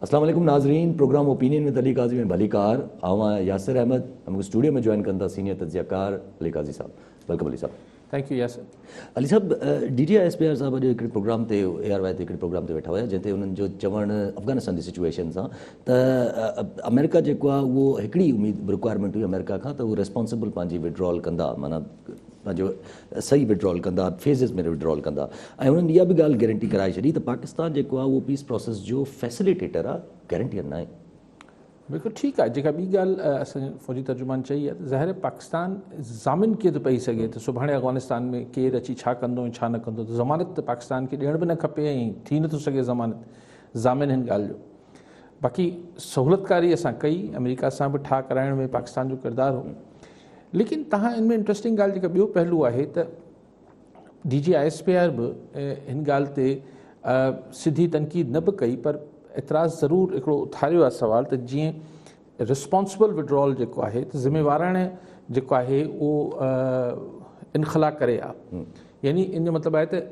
अस्सलाम वालेकुम नाजरीन, प्रोग्राम ओपिनियन विद अली काजी में भली कार आवां यासिर अहमद हमको स्टूडियो में ज्वाइन कंदा सीनियर तज्जियाकार अली काजी साहब। वेलकम अली साहब। Thank you Yasir. अली साहब, DGI-SPR साहब अॼु हिकिड़े प्रोग्राम ते ARY ते हिकिड़े प्रोग्राम ते वेठा हुया जंहिं ते उन्हनि जो चवणु अफ़गानिस्तान जी सिचुएशन सां त अमेरिका जेको आहे उहो हिकिड़ी उमेद रिक्वायरमेंट हुई अमेरिका खां त उहो रिस्पॉन्सिबल पंहिंजी विड्रॉल कंदा, माना पंहिंजो सही विड्रॉल कंदा, फेज़िस में विड्रॉल कंदा ऐं उन्हनि इहा बि ॻाल्हि गारंटी कराए छॾी त पाकिस्तान जेको आहे उहो पीस प्रोसेस जो फैसिलिटेटर आहे, गारंटियर न आहे। बिल्कुलु ठीकु आहे। जेका ॿी ॻाल्हि असांजे फ़ौजी तर्जुमान चई आहे त ज़ाहिर पाकिस्तान ज़ामिन कीअं थो पई सघे त सुभाणे अफ़गानिस्तान में केरु अची छा कंदो ऐं छा न कंदो, त ज़मानत त पाकिस्तान खे ॾियण बि न खपे ऐं थी नथो सघे ज़मानत ज़ामिन हिन ॻाल्हि जो। बाक़ी सहूलियतकारी असां कई, अमेरिका सां बि ठाह कराइण में पाकिस्तान जो किरदारु हो। लेकिन तव्हां इन में इंट्रस्टिंग ॻाल्हि जेका ॿियो पहलू आहे त DGI-SPR बि हिन ॻाल्हि ते सिधी तनक़ीद न बि कई, पर एतिराज़ ज़रूरु हिकिड़ो उथारियो आहे सवाल त जीअं रिस्पॉन्सिबल विड्रॉल जेको आहे त ज़िम्मेवाराणे जेको आहे उहो इनखला करे आहे। यानी इन जो मतिलबु आहे त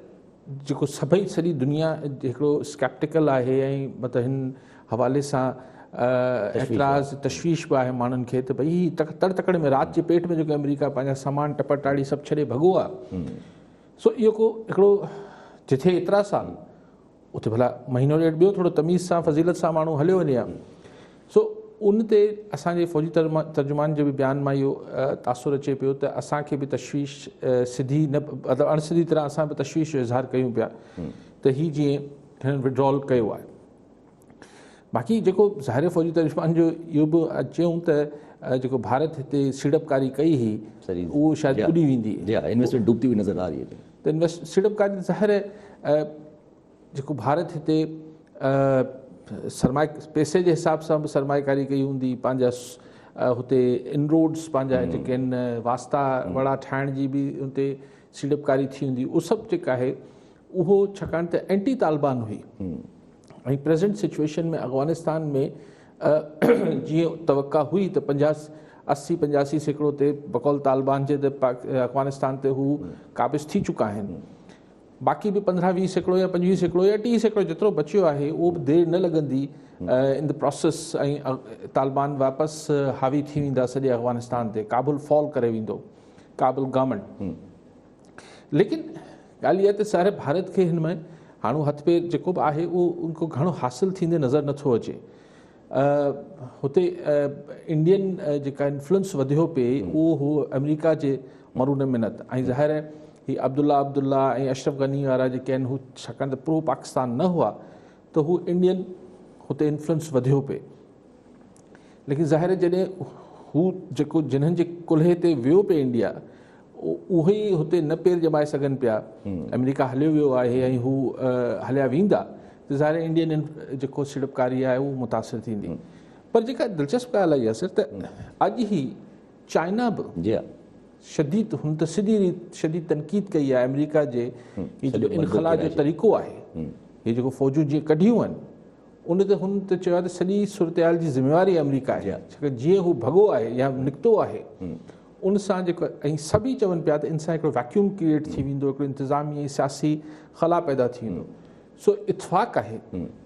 जेको सभई सॼी दुनिया हिकिड़ो स्केप्टिकल आहे ऐं मतिलबु हिन हवाले सां एतिराज़ तशवीश बि आहे माण्हुनि खे त भई तड़ तकड़े में राति जे पेट में जेको अमेरिका पंहिंजा सामान टपटाड़ी सभु छॾे भॻो आहे। सो इहो को हिकिड़ो जिथे एतिरा साल उते भला महीनो ॾेढ ॿियो थोरो तमीज़ सां फज़ीलत सां माण्हू हलियो वञे हा। सो उन ते असांजे फ़ौजी तर्जुमान जे बि बयान मां इहो तासुरु अचे पियो त असांखे बि तशवीश सिधी न मतिलबु अणसिधी तरह असां बि तशवीश जो इज़हार कयूं पिया त हीअ जीअं हिननि विड्रॉल कयो आहे। बाक़ी जेको ज़ाहिर फ़ौजी तर्जुमान जो इहो बि चयूं त जेको भारत हिते सीड़पकारी कई हुई उहो शायदि उॾी वेंदी, इन्वेस्टमेंट डूबती हुई नज़र आ रही है। त सीड़पकारी ज़ाहिर जेको भारत हिते पैसे जे हिसाब सां बि सरमाएकारी कई हूंदी, पंहिंजा हुते इनरोड्स पंहिंजा जेके आहिनि वास्ता वड़ा ठाहिण जी बि हुते सीड़पकारी थी हूंदी। उहो सभु जेका आहे उहो छाकाणि त एंटी तालिबान हुई ऐं प्रेज़ेंट सिचुएशन में अफ़गानिस्तान में जीअं तवक़ा हुई त 80-85% ते बक़ौल तालिबान जे त अफ़गानिस्तान ते हू क़ाबिज़ थी चुका आहिनि। बाक़ी बि 15-20% या 25% या 30% जेतिरो बचियो आहे उहो बि देरि न लॻंदी इन द प्रोसेस ऐं तालिबान वापसि हावी थी वेंदा सॼे अफ़गानिस्तान ते, काबुल फॉल करे वेंदो, काबुल गवर्नमेंट। लेकिन ॻाल्हि इहा त सारे भारत खे हिन में हाणे हथ पेर जेको बि आहे उहो उनको घणो हासिलु थींदे नज़र नथो अचे। हुते इंडियन जेका इन्फ्लुएंस वधियो पिए उहो हो अमेरिका जे मरून मिनत ऐं ज़ाहिर ही अब्दुल्ला ऐं अशरफ गनी वारा जेके आहिनि हू छाकाणि त प्रो पाकिस्तान न हुआ त हू इंडियन हुते इन्फ्लुएंस वधियो पिए। लेकिन ज़ाहिर जॾहिं हू जेको जिन्हनि जे कुल्हे ते वियो पिए इंडिया उहे ई हुते न पेर जमाए सघनि पिया, अमेरिका हलियो वियो आहे ऐं हू हलिया वेंदा त ज़ाहिर इंडियन जेको सीड़पकारी आहे उहो मुतासिर थींदी। पर जेका दिलचस्प ॻाल्हि आहे सिर्फ़ु त अॼु ई चाइना बि शदीद हुन त शदीद तनक़ीद कई आहे अमेरिका जे जेको इनखला जो तरीक़ो आहे, हीअ जेको फ़ौजूं जीअं कढियूं आहिनि उन ते हुन त चयो आहे त सॼी सूरतहाल जी ज़िम्मेवारी अमेरिका आहे, छाकाणि जीअं हू भॻो आहे या निकितो आहे उन सां जेको ऐं सभई चवनि पिया त इन सां हिकिड़ो वैक्यूम क्रिएट थी वेंदो, हिकिड़ो इंतिज़ामी ऐं सियासी ख़ला पैदा थी वेंदो। सो इतफ़ाक़ आहे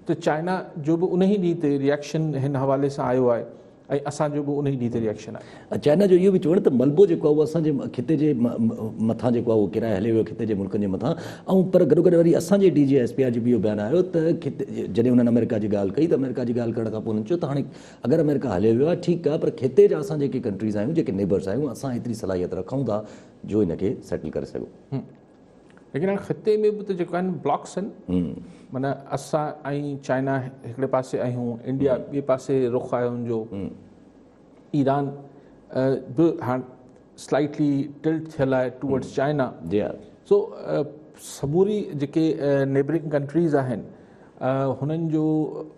त चाइना जो बि उन ई ॾींहं ते रिएक्शन हिन हवाले सां आयो आहे ऐं असांजो बि उन ई ॾींहं ते रिएक्शन आहे। चाइना जो इहो बि चवणु त मलबो जेको आहे उहो असांजे खिते जे मथां जेको आहे उहो किराए हले वियो खिते जे मुल्कनि जे मथां। ऐं पर गॾो गॾु वरी असांजे DGI-SPR जो बि इहो बयानु आयो त खिते जॾहिं हुननि अमेरिका जी ॻाल्हि कई त अमेरिका जी ॻाल्हि करण खां पोइ हुननि चयो त हाणे अगरि अमेरिका हलियो वियो आहे ठीकु आहे, पर खिते जा असां जेके कंट्रीज़ आहियूं, जेके नेबर्स आहियूं, असां एतिरी सलाहियत रखूं था जो हिनखे सेटल करे सघूं। लेकिन हाणे ख़िते में बि त जेको आहिनि ब्लॉक्स आहिनि, माना असां ऐं चाइना हिकिड़े पासे आहियूं, इंडिया ॿिए पासे रुख़ आहे हुनजो, ईरान बि हाणे स्लाइटली टिल्ट थियल आहे टूवर्ड्स चाइना। सो समूरी जेके नेबरिंग कंट्रीज़ आहिनि हुननि जो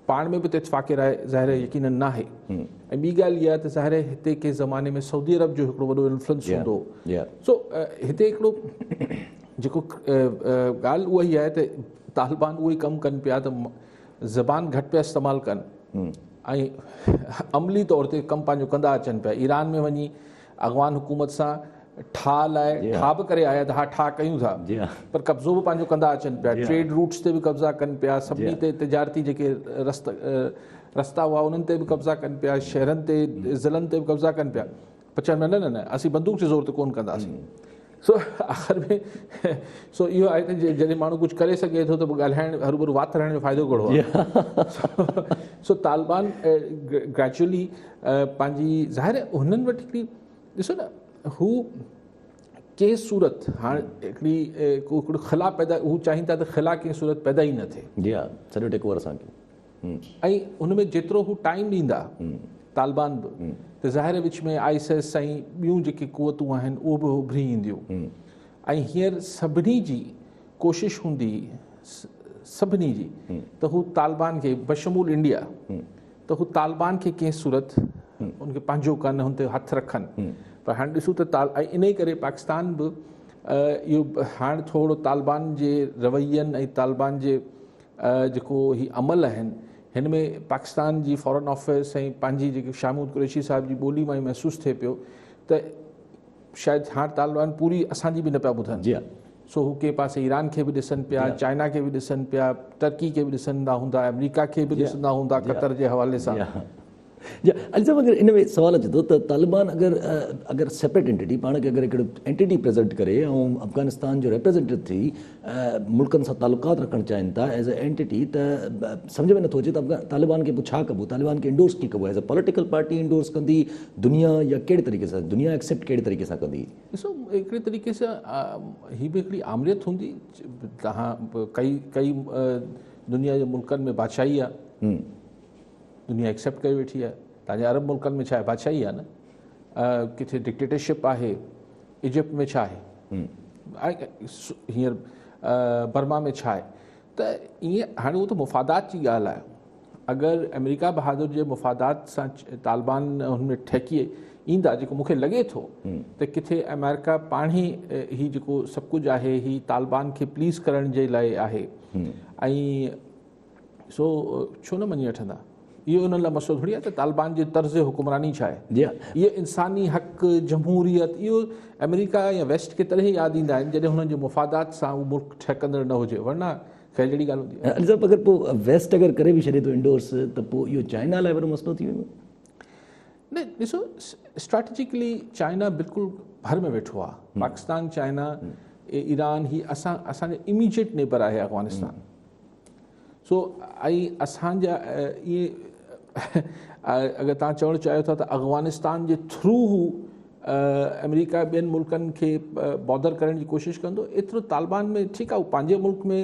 पाण में बि त इत्फ़ाक़ राय ज़ाहिर यकीनन न आहे। ऐं ॿी ॻाल्हि इहा त ज़ाहिर हिते के ज़माने में सऊदी अरब जो हिकिड़ो वॾो इन्फ्लुएंस हूंदो। सो हिते हिकिड़ो जेको ॻाल्हि उहा ई आहे त तालिबान उहो ई कमु कनि पिया त ज़बान घटि पिया इस्तेमालु कनि ऐं अमली तौर ते कमु पंहिंजो कंदा अचनि पिया। ईरान में वञी अफ़गान हुकूमत सां ठा लाइ ठा बि करे आया त हा ठा कयूं था, जी हा पर कब्ज़ो बि पंहिंजो कंदा अचनि पिया, ट्रेड रूट्स ते बि कब्ज़ा कनि पिया, सभिनी ते तिजारती जेके रस्ता हुआ उन्हनि ते बि कब्ज़ा कनि पिया, शहरनि ते ज़िलनि ते बि कब्ज़ा कनि पिया, पर चवनि न न न असीं बंदूक जे ज़ोर ते कोन कंदासीं। सो आख़िर में सो इहो आहे त जॾहिं माण्हू कुझु करे सघे थो त ॻाल्हाइण हरू भरू वात हलाइण जो फ़ाइदो कहिड़ो आहे। सो तालिबान ग्रेजुअली पंहिंजी ज़ाहिर आहे हुननि वटि हिकिड़ी ॾिसो न हू कंहिं सूरत हाणे हिकिड़ो ख़िला पैदा हू चाहिनि था त ख़िला कंहिं सूरत पैदा ई न थिए। जी हा सॼो टेक ओवर असांखे ऐं हुन में जेतिरो हू टाइम ॾींदा तालिबान बि त ज़ाहिर विच में ISIS ऐं ॿियूं जेके कुवतूं आहिनि उहे बि उभरी ईंदियूं। ऐं हींअर सभिनी जी कोशिशि हूंदी सभिनी जी त हू तालिबान खे बशमूल इंडिया त हू तालिबान खे कंहिं सूरत उनखे पंहिंजो कनि हुन ते हथु रखनि। पर हाणे ॾिसूं त इन ई करे पाकिस्तान बि इहो हाणे थोरो तालिबान जे रवैयनि ऐं तालिबान जे जेको ही अमल आहिनि हिन में पाकिस्तान जी फॉरेन ऑफिस ऐं पंहिंजी जेके शामूद कुरैशी साहिब जी ॿोली मां ई महसूसु थिए पियो त शायदि हाणे तालिबान पूरी असांजी बि न पिया ॿुधनि। जी हा सो हू कंहिं पासे ईरान खे बि ॾिसनि पिया, चाइना खे बि ॾिसनि पिया, टर्की खे बि ॾिसंदा हूंदा, अमेरिका खे बि ॾिसंदा हूंदा कतर जे हवाले सां। जी अली साहब अगरि इन में सवाल अचे थो त तालिबान अगरि सेपरेट एंटिटी पाण खे अगरि हिकिड़ो एंटिटी प्रेज़ेंट करे ऐं अफ़गानिस्तान जो रिप्रेज़ेंटेटिव थी मुल्कनि सां तालुकात रखणु चाहिनि था एज़ ए एंटिटी त सम्झ में नथो अचे त तालिबान खे पोइ छा कबो, तालिबान खे इंडोर्स कीअं कबो, as a political party endorse कंदी दुनिया या कहिड़े तरीक़े सां दुनिया एक्सेप्ट कहिड़े तरीक़े सां कंदी? ॾिसो हिकिड़े तरीक़े सां हीअ बि हिकिड़ी आमरियत हूंदी। तव्हां कई दुनिया जे मुल्कनि में बादशाही आहे, दुनिया एक्सेप्ट करे वेठी आहे। तव्हांजे अरब मुल्कनि में छा आहे बादशाही आहे न, किथे डिक्टेटरशिप आहे, इजिप्ट में छा आहे, हींअर बर्मा में छा आहे, त ईअं हाणे उहो त मुफ़ादात जी ॻाल्हि आहे। अगरि अमेरिका बहादुर जे मुफ़ादात सां तालिबान हुनमें ठहकी ईंदा जेको मूंखे लॻे थो त किथे अमेरिका पाण ई हीउ जेको सभु कुझु आहे हीउ तालिबान खे प्लीज़ करण जे लाइ आहे। ऐं सो छो न मञी वठंदा, इहो उन्हनि लाइ मसइलो थोरी आहे त तालिबान जे तर्ज़ हुकुमरानी छा आहे। इहे इंसानी हक़ जमहूरियत इहो अमेरिका या वेस्ट खे तॾहिं यादि ईंदा आहिनि जॾहिं हुननि जे मुफ़ादात सां उहो मुल्क ठहकंदड़ न हुजे, वरना ख़ैर जहिड़ी ॻाल्हि हूंदी आहे। अली साहब अगरि पोइ वेस्ट अगरि करे बि छॾे थो इंडोर्स त पोइ इहो चाइना लाइ वॾो मसइलो थी वेंदो? न ॾिसो स्ट्रेटेजिकली चाइना बिल्कुलु भर में वेठो आहे। पाकिस्तान चाइना ईरान ही असांजे इमीजिएट नेबर आहे अफ़गानिस्तान। सो ऐं असांजा इहे अगरि तव्हां चवणु चाहियो था त अफ़गानिस्तान जे थ्रू हू अमेरिका ॿियनि मुल्कनि खे बॉदर करण जी कोशिशि कंदो, एतिरो तालिबान में ठीकु आहे हू पंहिंजे मुल्क में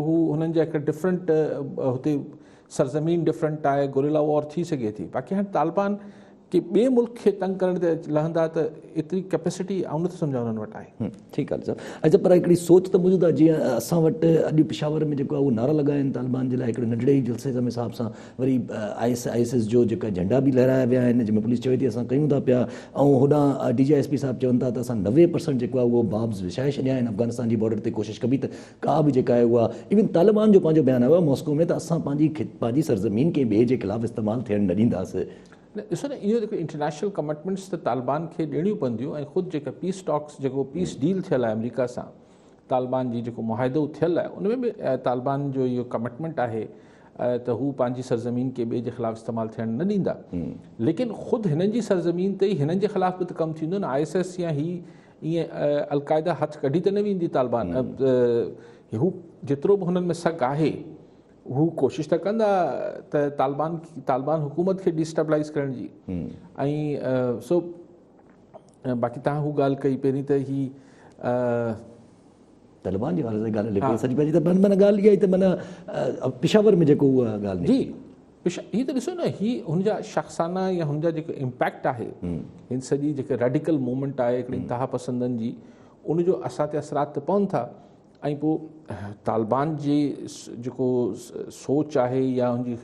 हू हुननि जा हिकु डिफरेंट हुते सरज़मीन डिफरेंट आहे, गुरिल्ला वॉर थी सघे थी। बाक़ी हाणे तालिबान कि ॿिए मुल्क खे तंग करण ते लहंदा त एतिरी कैपेसिटी ऐं नथो सम्झा हुननि वटि आहे। ठीकु आहे साहब। अच्छा पर हिकिड़ी सोच त मौजूदु आहे, जीअं असां वटि अॼु पेशावर में जेको आहे उहो नारा लॻाइनि तालिबान जे लाइ हिकिड़े नंढड़े ई जलसे जे हिसाब सां, वरी ISIS जो जेका झंडा बि लहराया विया आहिनि जंहिंमें पुलिस चवे थी असां कयूं था पिया, ऐं होॾां DGISP साहिबु चवनि था त असां 90% जेको आहे उहो बाब्स विछाए छॾिया आहिनि अफ़गानिस्तान जी बॉर्डर ते, कोशिशि कबी त का बि जेका आहे उहा इवन तालिबान जो पंहिंजो बयानु आयो आहे मॉस्को में त असां पंहिंजी सरज़मीन खे ॿिए जे ख़िलाफ़ु इस्तेमालु थियणु न ॾींदासीं। ॾिसो न इहो जेको इंटरनेशनल कमिटमेंट्स त तालिबान खे ॾियणियूं पवंदियूं ऐं ख़ुदि जेका पीस टॉक्स जेको पीस डील थियल आहे अमेरिका सां, तालिबान जी जेको मुआहिदो थियल आहे उन में बि तालिबान जो इहो कमिटमेंट आहे त हू पंहिंजी सरज़मीन खे ॿिए जे ख़िलाफ़ु इस्तेमालु थियणु न ॾींदा। लेकिन ख़ुदि हिननि जी सरज़मीन ते ई हिननि जे ख़िलाफ़ु बि त कमु थींदो न। ISIS या हीअ ईअं अलक़ाइदा हथु कढी त न वेंदी तालिबान। हू जेतिरो बि हुननि में सक आहे हू कोशिशि त कंदा त तालिबान हुकूमत खे डिस्टेबलाइज़ करण जी। ऐं सो बाक़ी तव्हां हू ॻाल्हि कई पहिरीं त ही तालिबान जे बारे में ॻाल्हि लिखी सॼी पंहिंजी त माना ॻाल्हि इहा ई त माना पेशावर में जेको उहा ॻाल्हि जी हीअ त ॾिसो न हीअ हुनजा शख़्साना या हुनजा जेको इम्पैक्ट आहे हिन सॼी जेके रेडिकल मूवमेंट आहे हिकिड़ी इंतिहा पसंदनि जी उनजो असां ते असरात त पवनि था। ऐं पोइ तालिबान जी जेको सोच आहे या हुनजी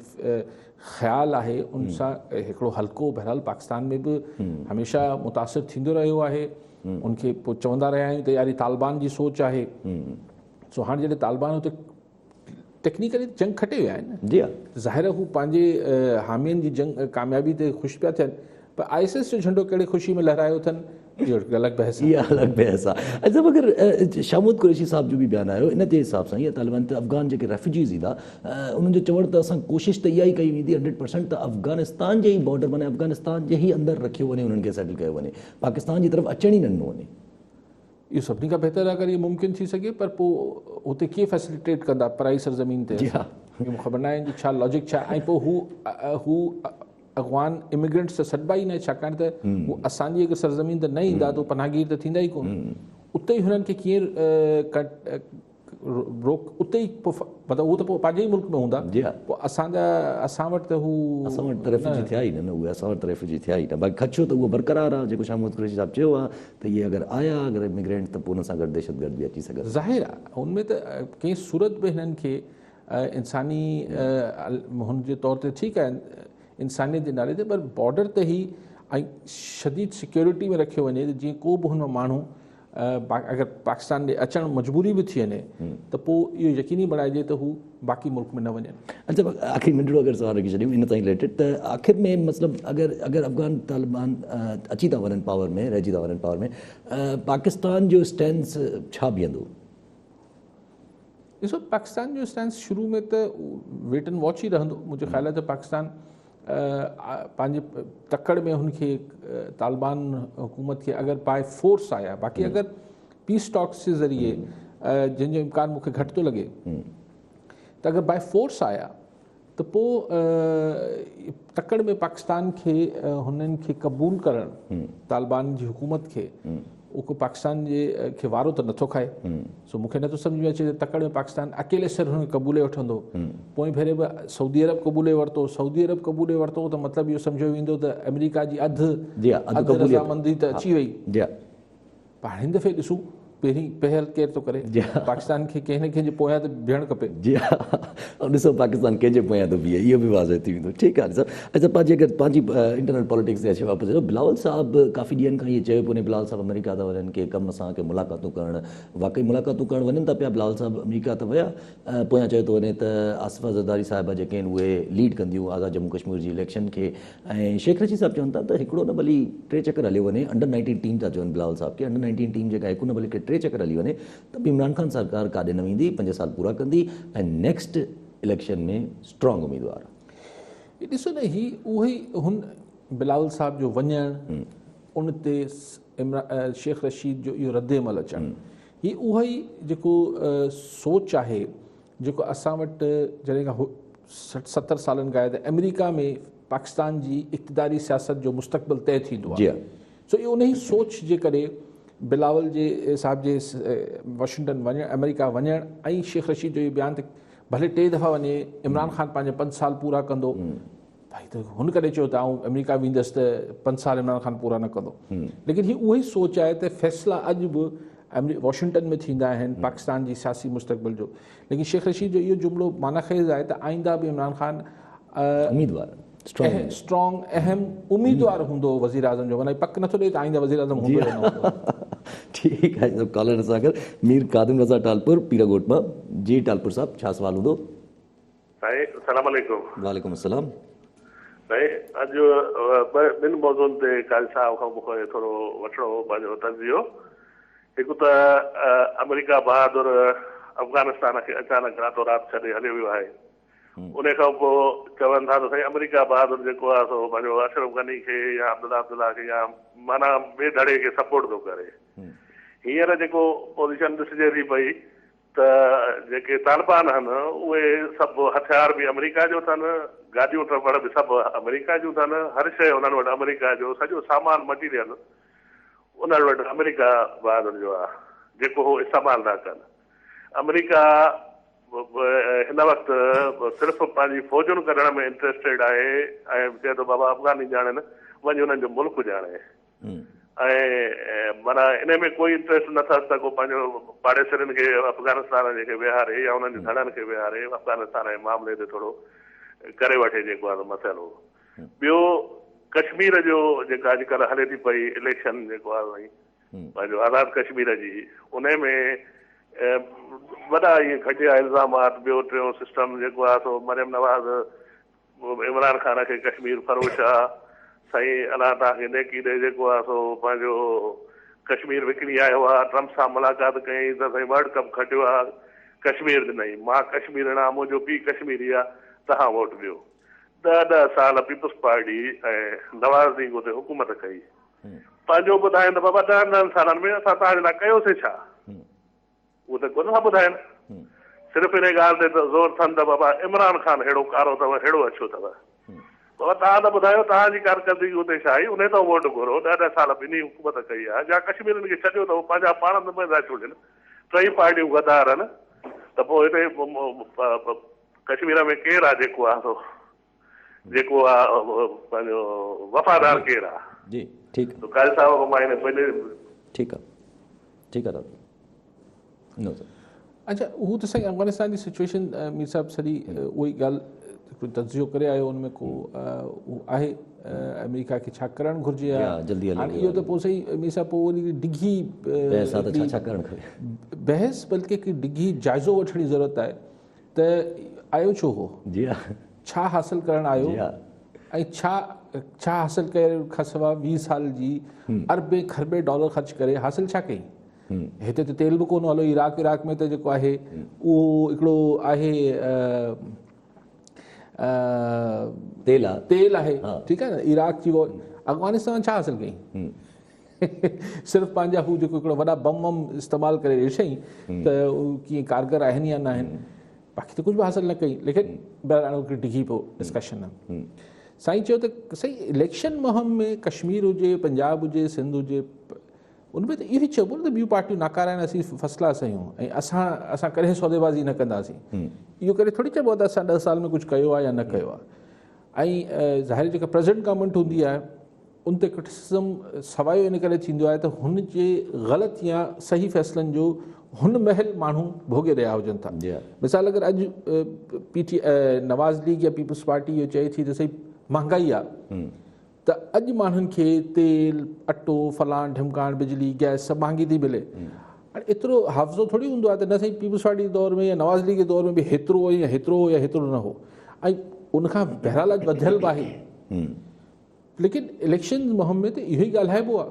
ख़्यालु आहे उन सां हिकिड़ो हल्को बहरहाल पाकिस्तान में बि हमेशह मुतासिर थींदो रहियो आहे। उनखे पोइ चवंदा रहिया आहियूं त यार तालिबान जी सोच आहे। सो हाणे जॾहिं तालिबान हुते टेक्निकली जंग खटे विया आहिनि जी ज़ाहिर हू पंहिंजे हामियुनि जी जंग कामयाबी ते ख़ुशि पिया थियनि, पर ISIS जो झंडो कहिड़े ख़ुशी में लहरायो अथनि इहो अलॻि बहस आहे। इहा अलॻि बहस आहे। अच्छा, मगर शामूद कुरैशी साहब जो बि बयानु आयो इन जे हिसाब सां ईअं तालिबान त अफ़गान जेके रेफ्यूजीज़ ईंदा उन्हनि जो चवणु त असां कोशिशि त इहा ई कई वेंदी 100% त अफ़गानिस्तान जे ई बॉर्डर माने अफ़गानिस्तान जे ई अंदरि रखियो वञे, उन्हनि खे सेटल कयो वञे, पाकिस्तान जी तरफ़ अचण ई न ॾिनो वञे। इहो सभिनी खां बहितर अगरि इहो मुमकिन थी सघे, पर पोइ हुते कीअं फैसिलिटेट कंदा पराई सरज़मीन ते? जी हा, मूंखे ख़बर न आहे जी छा लॉजिक छा, ऐं पोइ हू अफ़गान इमिग्रेंट्स त सॾिबा ई न, छाकाणि त हू असांजी अगरि सरज़मीन ते न ईंदा त पनाहगीर त थींदा ई कोन। उते ई हुननि खे कीअं रोक, उते ई मतिलबु उहो त पोइ पंहिंजे ई मुल्क में हूंदा। जी हा, पोइ असां वटि त हू असां वटि त रेफ्यूजी थिया ई न, उहे असां वटि त रेफ्यूजी थिया ई न। बाक़ी ख़दशो त उहो बरक़रार आहे, जेको शामूद कुरैशी साहब चयो आहे त इहे अगरि आया अगरि इमिग्रेंट त पोइ हुन सां गॾु दहशतगर्द बि अची सघंदा। ज़ाहिर आहे हुनमें त कंहिं सूरत में हिननि खे इंसानी हुनजे तौर ते ठीकु आहे इंसानियत जे नाले ते, पर बॉर्डर ते ई ऐं शदीद सिक्योरिटी में रखियो वञे त जीअं को बि हुन माण्हू अगरि पाकिस्तान ॾे अचणु मजबूरी बि थी वञे त पोइ इहो यकीनी बणाइजे त हू बाक़ी मुल्क में न वञनि। अच्छा, आख़िर नंढिड़ो अगरि सवाल रखी छॾियूं इन ताईं रिलेटेड त आख़िर में मतिलबु अगरि अफ़गान तालिबान अची था वञनि पावर में, रहिजी था वञनि पावर में, पाकिस्तान जो स्टैंस छा बीहंदो? ॾिसो, पाकिस्तान जो स्टैंस शुरू में त वेट एंड वॉच ई रहंदो। मुंहिंजो ख़्याल आहे त पाकिस्तान पंहिंजे तकड़ में हुनखे तालिबान हुकूमत खे अगरि बाय फोर्स आया, बाक़ी अगरि पीस टॉक्स जे ज़रिए जंहिंजो इम्कान मूंखे घटि थो लॻे, त अगरि बाय फोर्स आया त पोइ तकड़ में पाकिस्तान खे हुननि खे क़बूल करणु तालिबान जी हुकूमत खे, उहो पाकिस्तान जे खे वारो त नथो खाए। सो मूंखे नथो सम्झ में अचे त तकड़ में पाकिस्तान अकेले सिर हुनखे क़बूले वठंदो। पोइ भेरे बि सऊदी अरब क़बूले वरितो, सऊदी अरब क़बूले वरितो त मतिलबु इहो सम्झो वेंदो त अमेरिका जी अधु रज़ामंदी त अची वई। पर हिन दफ़े ॾिसूं पहिरीं पहल केरु थो करे, पाकिस्तान खे कंहिं न कंहिंजे पोयां त बीहणु खपे। जी हा, ऐं ॾिसो पाकिस्तान कंहिंजे पोयां थो बीहे, इहो बि वाज़े थी वेंदो। ठीकु आहे सर। अच्छा, पंहिंजी अगरि पंहिंजी इंटरनल पॉलिटिक्स ते अचे वापसि अचो, बिलावल साहब काफ़ी ॾींहंनि खां इहे चयो पियो बिलावल साहब अमेरिका था वञनि, के कम सां के मुलाक़ातूं करणु, वाक़ई मुलाक़ातूं करणु वञनि था पिया। बिलावल साहब अमेरिका त विया, पोयां चयो थो वञे त आसिफ़ा ज़रदारी साहिबा जेके आहिनि उहे लीड कंदियूं आज़ाद जम्मू कश्मीर जी इलेक्शन खे, ऐं शेख रशीद साहब चवनि था त हिकिड़ो न भली 3 चकर हलियो वञे। अंडर-19 टीम था चवनि बिलावल साहब खे, अंडर-19 टीम जेका हिकु न भली 3 चकर हली वञे त बि इमरान ख़ान सरकार काॾे न वेंदी, 5 साल पूरा कंदी ऐं नेक्स्ट इलेक्शन में स्ट्रॉन्ग उम्मीदवार। ॾिसो न, ही उहो ई हुन बिलावल साहब जो वञणु, उन ते शेख रशीद जो इहो रद्द-ए-अमल अचणु, ही उहो ई जेको सोच आहे जेको असां वटि जॾहिं खां 60-70 सालनि खां आहे त अमेरिका में पाकिस्तान जी इक़्तिदारी सियासत जो मुस्तक़बिल तय थींदो आहे। सो इहो उन ई सोच जे करे बिलावल जे साहब जे वॉशिंगटन वञणु, अमेरिका वञणु ऐं शेख रशीद जो इहो बयानु त भले 3 दफ़ा वञे, इमरान ख़ान पंहिंजा 5 साल पूरा कंदो, भाई त हुन कॾहिं चयो त आउं अमेरिका वेंदुसि त 5 साल इमरान ख़ान पूरा न कंदो। लेकिन हीअ उहा ई सोच आहे त फ़ैसिला अॼु बि वॉशिंगटन में थींदा आहिनि पाकिस्तान जी सियासी मुस्तक़बिल जो। लेकिन शेख रशीद जो इहो जुमिलो मानाख़ेज़ आहे त आईंदा बि इमरान ख़ान उम्मीदवार स्ट्रॉन्ग अहम उम्मीदवार हूंदो वज़ीर आज़म जो, माना पक नथो ॾे त आईंदा वज़ीर आज़म हूंदो या न हूंदो। ठीकु आहे, कॉलर सां गॾु मीर कादिम रज़ा टालपुर पीरागोट मां। जी टालपुर साहब, छा सुवाल हूंदो? साईं अस्सलाम वालेकुम। वालेकुम अस्सलाम। साईं, अॼु ॿिनि मौज़ुनि ते काज़ी साहब खां मूंखे थोरो वठिणो हो पंहिंजो तंज़ियो। हिकु त अमेरिका बहादुर अफ़गानिस्तान खे अचानक रातो राति छॾे हलियो वियो आहे, उन खां पोइ चवनि था त साईं अमेरिका बहादुर जेको आहे सो पंहिंजो अशरफ गनी खे या अब्दुल्ला खे या माना ॿिए धड़े खे सपोर्ट थो करे। हींअर जेको पोज़ीशन ॾिसिजे थी पई त जेके तालिबान आहिनि उहे सभु हथियार बि अमेरिका जो अथनि, गाॾियूं ट्रबड़ बि सभु अमेरिका जूं अथनि, हर शइ उन्हनि वटि अमेरिका जो, सॼो सामान मटीरियल उन्हनि वटि अमेरिका बहादुर जो आहे जेको उहो इस्तेमालु था कनि। अमेरिका हिन वक़्तु सिर्फ़ु पंहिंजी फ़ौजुनि करण में इंट्रस्टेड आहे ऐं चए थो बाबा अफ़गानी ॼाणनि, वञी हुननि जो मुल्क ॼाणे, ऐं माना इन में कोई इंट्रस्ट नथसि त को पंहिंजो पाड़ेसरनि खे अफ़गानिस्तान जेके विहारे या उन्हनि जे धड़नि खे विहारे अफ़गानिस्तान जे मामले ते थोरो करे वठे जेको आहे मसइलो। ॿियो कश्मीर जो जेका अॼुकल्ह हले थी पई इलेक्शन जेको आहे पंहिंजो आज़ादु कश्मीर जी, उन में वॾा इहे घटिया इल्ज़ामात। ॿियो टियों सिस्टम जेको आहे सो मरियम नवाज़ इमरान ख़ान खे कश्मीर फरोश आहे, साईं अलाह तव्हांखे नेकी ॾे जेको आहे सो पंहिंजो कश्मीर विकिणी आयो आहे, ट्रम्प सां मुलाक़ात कयईं त साईं वर्ल्ड कप खटियो आहे, कश्मीर ॾिनई, मां कश्मीर ॾिना, मुंहिंजो पीउ कश्मीरी आहे, तव्हां वोट ॾियो। 10 साल पीपुल्स पार्टी ऐं नवाज़ लीग हुते हुकूमत कई, पंहिंजो ॿुधाइनि त बाबा 10 सालनि में असां तव्हांजे लाइ कयोसीं छा, उहो त कोन था ॿुधाइनि। सिर्फ़ु इन ॻाल्हि ते त ज़ोर अथनि त बाबा इमरान ख़ान हेड़ो कारो अथव, हेड़ो अछो अथव, बाबा तव्हां त ॿुधायो तव्हांजी कारकर्दगी हुते छा आई, उन तां वोट घुरो। 10 साल ॿिन्ही हुकूमत कई आहे, जा कश्मीरनि खे छॾियो अथव पंहिंजा पाण नुमाइंदा चूंडियल, टई पार्टियूं गद्दार आहिनि, त पोइ हिते कश्मीर में केरु आहे जेको आहे पंहिंजो वफ़ादार केरु आहे? जी ठीकु आहे, कायल साहब मां हिन पहले ठीकु आहे, ठीकु आहे नो सर। अच्छा, उहो त साईं अफ़गानिस्तान जी सिचुएशन मीर साहिबु सॼी उहा ई ॻाल्हि तजियो करे आयो, हुनमें को उहो आहे अमेरिका खे छा करणु घुरिजे, हाणे इहो त पोइ सही मीर साहिबु पोइ वरी डिघी बहस बल्कि हिकु डिघी जाइज़ो वठण जी ज़रूरत आहे त आयो छो हो, छा हासिलु करणु आयो, ऐं छा हासिलु करण खां सवाइ 20 साल जी अरबे खरबे डॉलर ख़र्च करे हासिलु छा कई? हिते त तेल बि कोन हलो, इराक में त जेको आहे उहो हिकिड़ो आहे तेल आहे, ठीकु आहे न, इराक जी अफ़गानिस्तान छा हासिलु कई? सिर्फ़ु पंहिंजा हू जेको हिकिड़ो वॾा बम इस्तेमालु करे ॾिठई त कीअं कारगर आहिनि या न आहिनि, बाक़ी त कुझु बि हासिलु न कई। लेकिन बहरहाल हिकिड़ी डिघी पोइ डिस्कशन आहे। साईं चयो त सही इलेक्शन मुहिम में कश्मीर हुजे, पंजाब हुजे, सिंध हुजे, उनमें त इहो ई चइबो न त ॿियूं पार्टियूं नाकाराइण असीं फ़ैसिला सयूं ऐं असां कॾहिं सौदेबाज़ी न कंदासीं, इहो करे थोरी चइबो आहे त असां 10 साल में कुझु कयो आहे या न कयो आहे। ऐं ज़ाहिर जेका प्रेज़ेंट गवर्नमेंट हूंदी आहे उन ते क्रिटिसिज़म सवाइ इन करे थींदो आहे त हुन जे ग़लति या सही फ़ैसिलनि जो हुन महल माण्हू भोगे रहिया हुजनि था। मिसाल अगरि अॼु नवाज़ लीग या पीपुल्स पार्टी इहो चए थी त सही महांगाई आहे, त अॼु माण्हुनि खे तेल अटो फलाण ढिमकाण बिजली गैस सभु महांगी थी मिले, हाणे एतिरो हाफ़्ज़ो थोरी हूंदो आहे त न साईं पीपुल्स पार्टी जे दौर में या नवाज़ लीग जे दौर में बि हेतिरो या हेतिरो न हो, ऐं उनखां बहरहाल वधियल बि आहे। लेकिन इलेक्शन मुहिम में त इहो ई ॻाल्हाइबो आहे